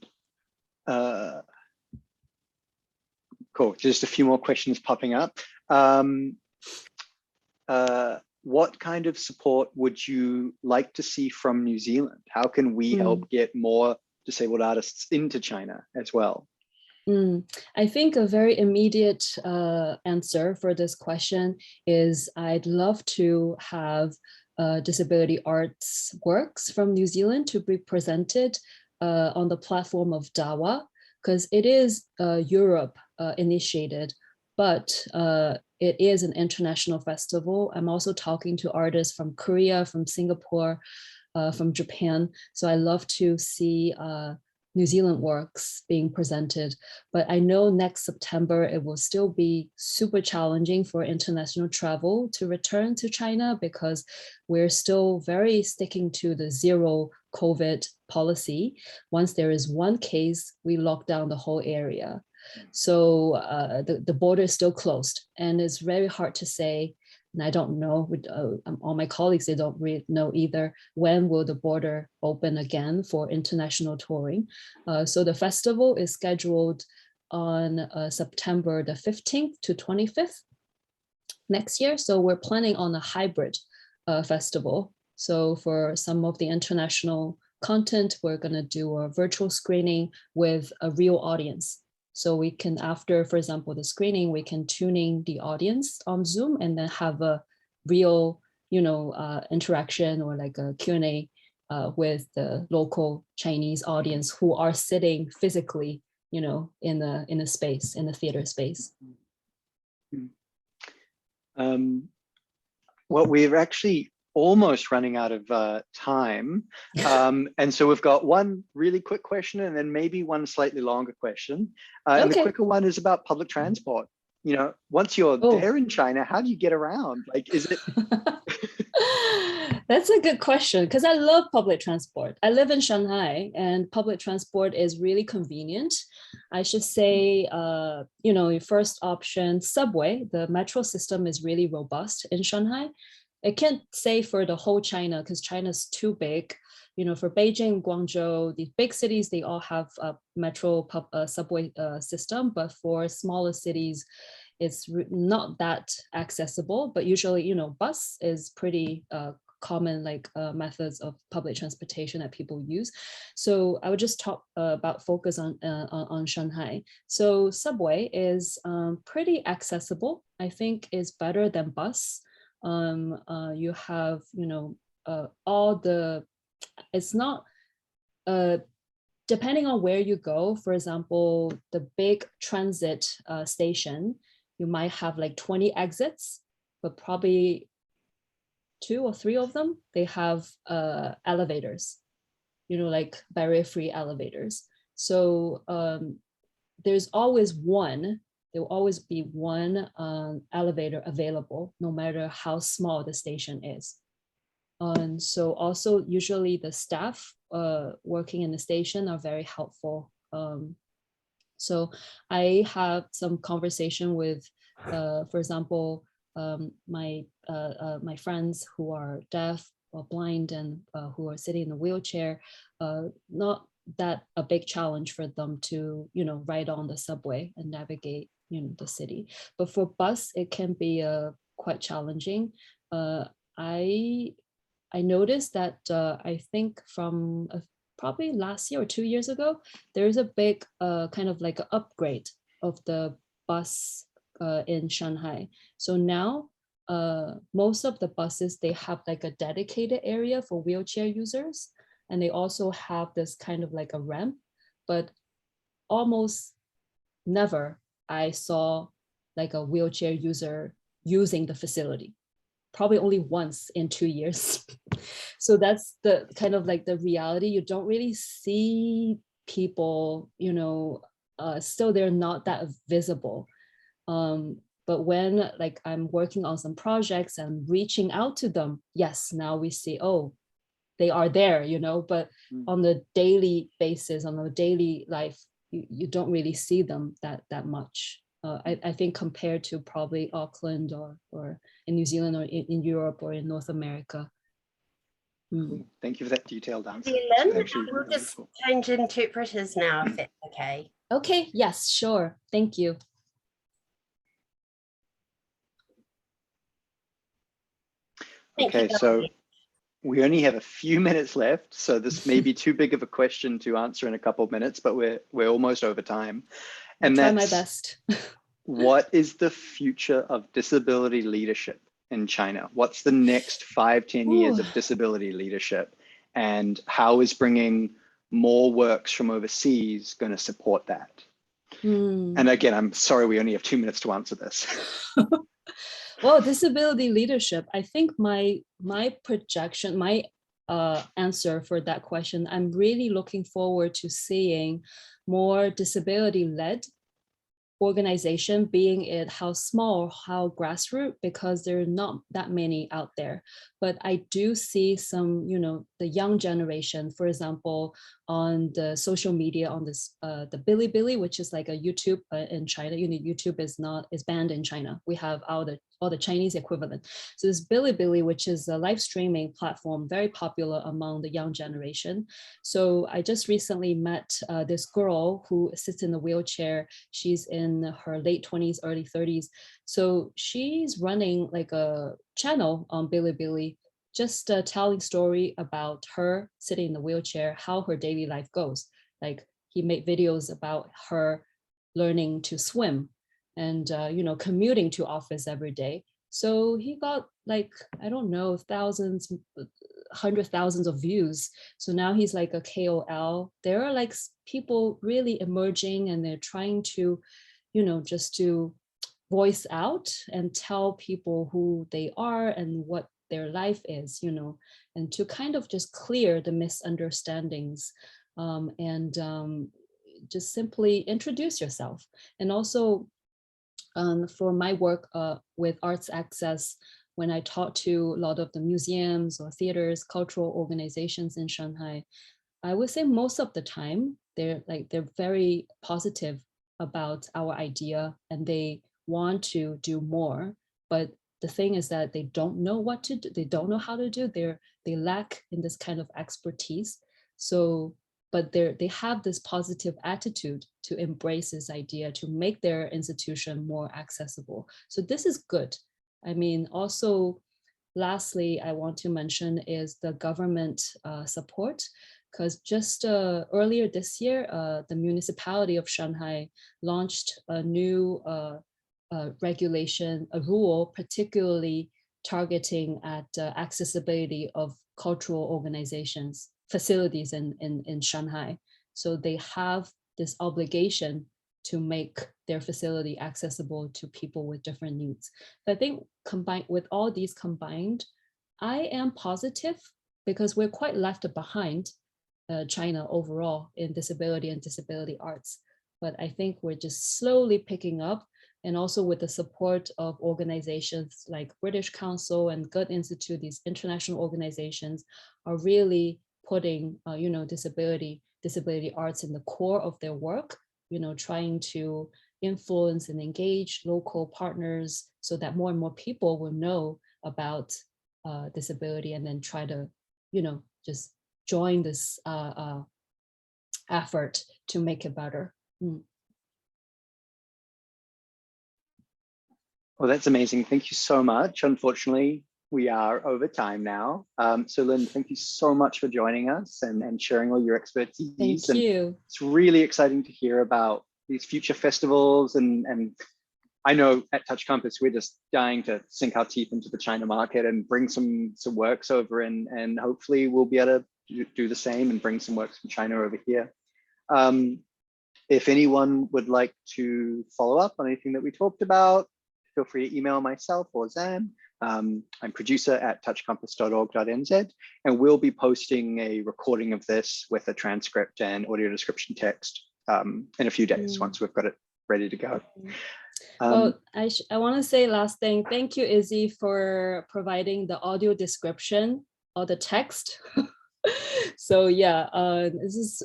cool, just a few more questions popping up. What kind of support would you like to see from New Zealand? How can we help get more disabled artists into China as well? I think a very immediate answer for this question is I'd love to have disability arts works from New Zealand to be presented on the platform of Dawa, because it is Europe initiated, but it is an international festival. I'm also talking to artists from Korea, from Singapore, from Japan. So I love to see New Zealand works being presented, but I know next September it will still be super challenging for international travel to return to China because we're still very sticking to the zero COVID policy. Once there is one case, we lock down the whole area. So the border is still closed, and it's very hard to say, and I don't know, all my colleagues, they don't really know either, when will the border open again for international touring. So the festival is scheduled on September the 15th to 25th next year. So we're planning on a hybrid festival. So for some of the international content, we're gonna do a virtual screening with a real audience. So we can, after, for example, the screening, we can tune in the audience on Zoom and then have a real, interaction or like a Q&A with the local Chinese audience who are sitting physically, in the space, in the theater space. Well, we're actually almost running out of time. And so we've got one really quick question and then maybe one slightly longer question. And the quicker one is about public transport. Once you're there in China, how do you get around? Like, is it? That's a good question, because I love public transport. I live in Shanghai and public transport is really convenient. I should say, your first option, subway, the metro system is really robust in Shanghai. I can't say for the whole China because China's too big. For Beijing, Guangzhou, these big cities, they all have a metro subway system, but for smaller cities, it's not that accessible. But usually, bus is pretty common methods of public transportation that people use. So I would just talk about focus on Shanghai. So subway is pretty accessible. I think is better than bus. You have, all the, it's not, depending on where you go, for example, the big transit station, you might have like 20 exits, but probably 2 or 3 of them, they have elevators, like barrier-free elevators. So there's always one, there will always be one elevator available, no matter how small the station is. And so also usually the staff working in the station are very helpful. So I have some conversation with, for example, my friends who are deaf or blind and who are sitting in a wheelchair, not that a big challenge for them to, ride on the subway and navigate, the city. But for bus, it can be quite challenging. I noticed that I think from probably last year or 2 years ago, there's a big kind of like an upgrade of the bus in Shanghai. So now most of the buses, they have like a dedicated area for wheelchair users. And they also have this kind of like a ramp, but almost never I saw like a wheelchair user using the facility. Probably only once in 2 years. So that's the kind of like the reality. You don't really see people, still they're not that visible. But when like I'm working on some projects and reaching out to them, yes, now we see, oh, they are there, but on the daily basis, on the daily life, you don't really see them that much. I think compared to probably Auckland or in New Zealand or in Europe or in North America. Thank you for that detailed answer. Lynn, we'll just change interpreters now, if it's okay. Okay, yes, sure. Thank you. Okay, so we only have a few minutes left, so this may be too big of a question to answer in a couple of minutes, but we're almost over time. And I'll try my best. What is the future of disability leadership in China? What's the next 5-10 years of disability leadership? And how is bringing more works from overseas going to support that? And again, I'm sorry, we only have 2 minutes to answer this. Well, disability leadership, I think my projection, my answer for that question. I'm really looking forward to seeing more disability-led organization, being it how small, how grassroots, because there are not that many out there. But I do see some, you know, the young generation, for example, on the social media, on this the Bilibili, which is like a YouTube in China. You know, YouTube is banned in China. We have all the Chinese equivalent. So this Bilibili, which is a live streaming platform, very popular among the young generation. So I just recently met this girl who sits in a wheelchair. She's in her late 20s, early 30s. So she's running like a channel on Bilibili, just telling story about her sitting in the wheelchair, how her daily life goes. Like he made videos about her learning to swim and, you know, commuting to office every day. So he got like, I don't know, thousands, hundred thousands of views. So now he's like a KOL. There are like people really emerging and they're trying to, you know, just to voice out and tell people who they are and what their life is, you know, and to kind of just clear the misunderstandings and just simply introduce yourself. And also for my work with Arts Access, when I talk to a lot of the museums or theaters, cultural organizations in Shanghai, I would say most of the time, they're very positive about our idea and they want to do more. But the thing is that they don't know what to do. They don't know how to do. They lack in this kind of expertise. So, but they have this positive attitude to embrace this idea, to make their institution more accessible. So this is good. I mean, also, lastly, I want to mention is the government support, because just earlier this year, the municipality of Shanghai launched a new regulation, a rule particularly targeting at accessibility of cultural organizations, facilities in Shanghai. So they have this obligation to make their facility accessible to people with different needs. So I think combined with all these combined, I am positive because we're quite left behind China overall in disability and disability arts. But I think we're just slowly picking up, and also with the support of organizations like British Council and Goethe Institute, these international organizations are really putting, you know, disability arts in the core of their work, you know, trying to influence and engage local partners so that more and more people will know about disability and then try to, you know, just join this effort to make it better. Well, that's amazing. Thank you so much. Unfortunately, we are over time now. So Lynn, thank you so much for joining us and sharing all your expertise. Thank you. It's really exciting to hear about these future festivals. And I know at Touch Compass, we're just dying to sink our teeth into the China market and bring some works over, and hopefully we'll be able to do the same and bring some works from China over here. If anyone would like to follow up on anything that we talked about, feel free to email myself or Zan. I'm producer at touchcompass.org.nz, and we'll be posting a recording of this with a transcript and audio description text in a few days once we've got it ready to go. I want to say last thing. Thank you, Izzy, for providing the audio description or the text. So yeah, this is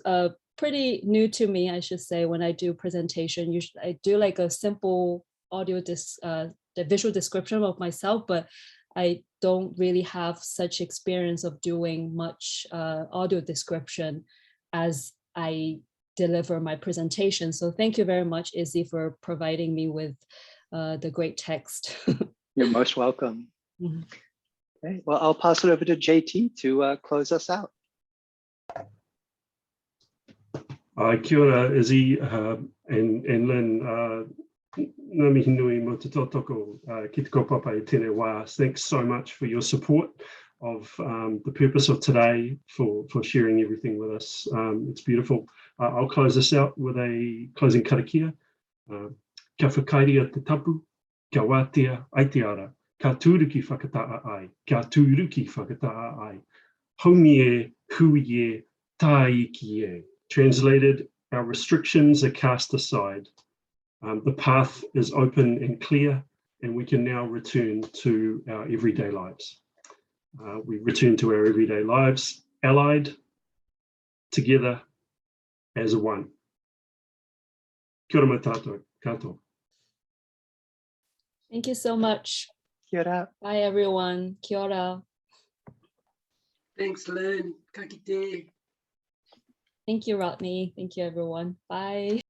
pretty new to me, I should say. When I do presentation, I do like a simple audio the visual description of myself, but I don't really have such experience of doing much audio description as I deliver my presentation. So thank you very much, Izzy, for providing me with the great text. You're most welcome. Okay, well, I'll pass it over to JT to close us out. Kia ora, Izzy and Lynn. Ngā mihi nui mo te tōtoko ki te kaupapa i tēnei wā. Thanks so much for your support of the purpose of today, for sharing everything with us. It's beautiful. I'll close this out with a closing karakia. Kia whakairia te tapu, kia wātea ai te ara, ka tūruki whakataa ai, kia tūruki whakataa ai. Haumie, huie, taikie. Translated, our restrictions are cast aside. The path is open and clear, and we can now return to our everyday lives. We return to our everyday lives, allied, together, as a one. Kia ora matatou, kato. Thank you so much. Kia ora. Bye, everyone. Kia ora. Thanks, Lynn. Ka kite. Thank you, Rodney. Thank you, everyone. Bye.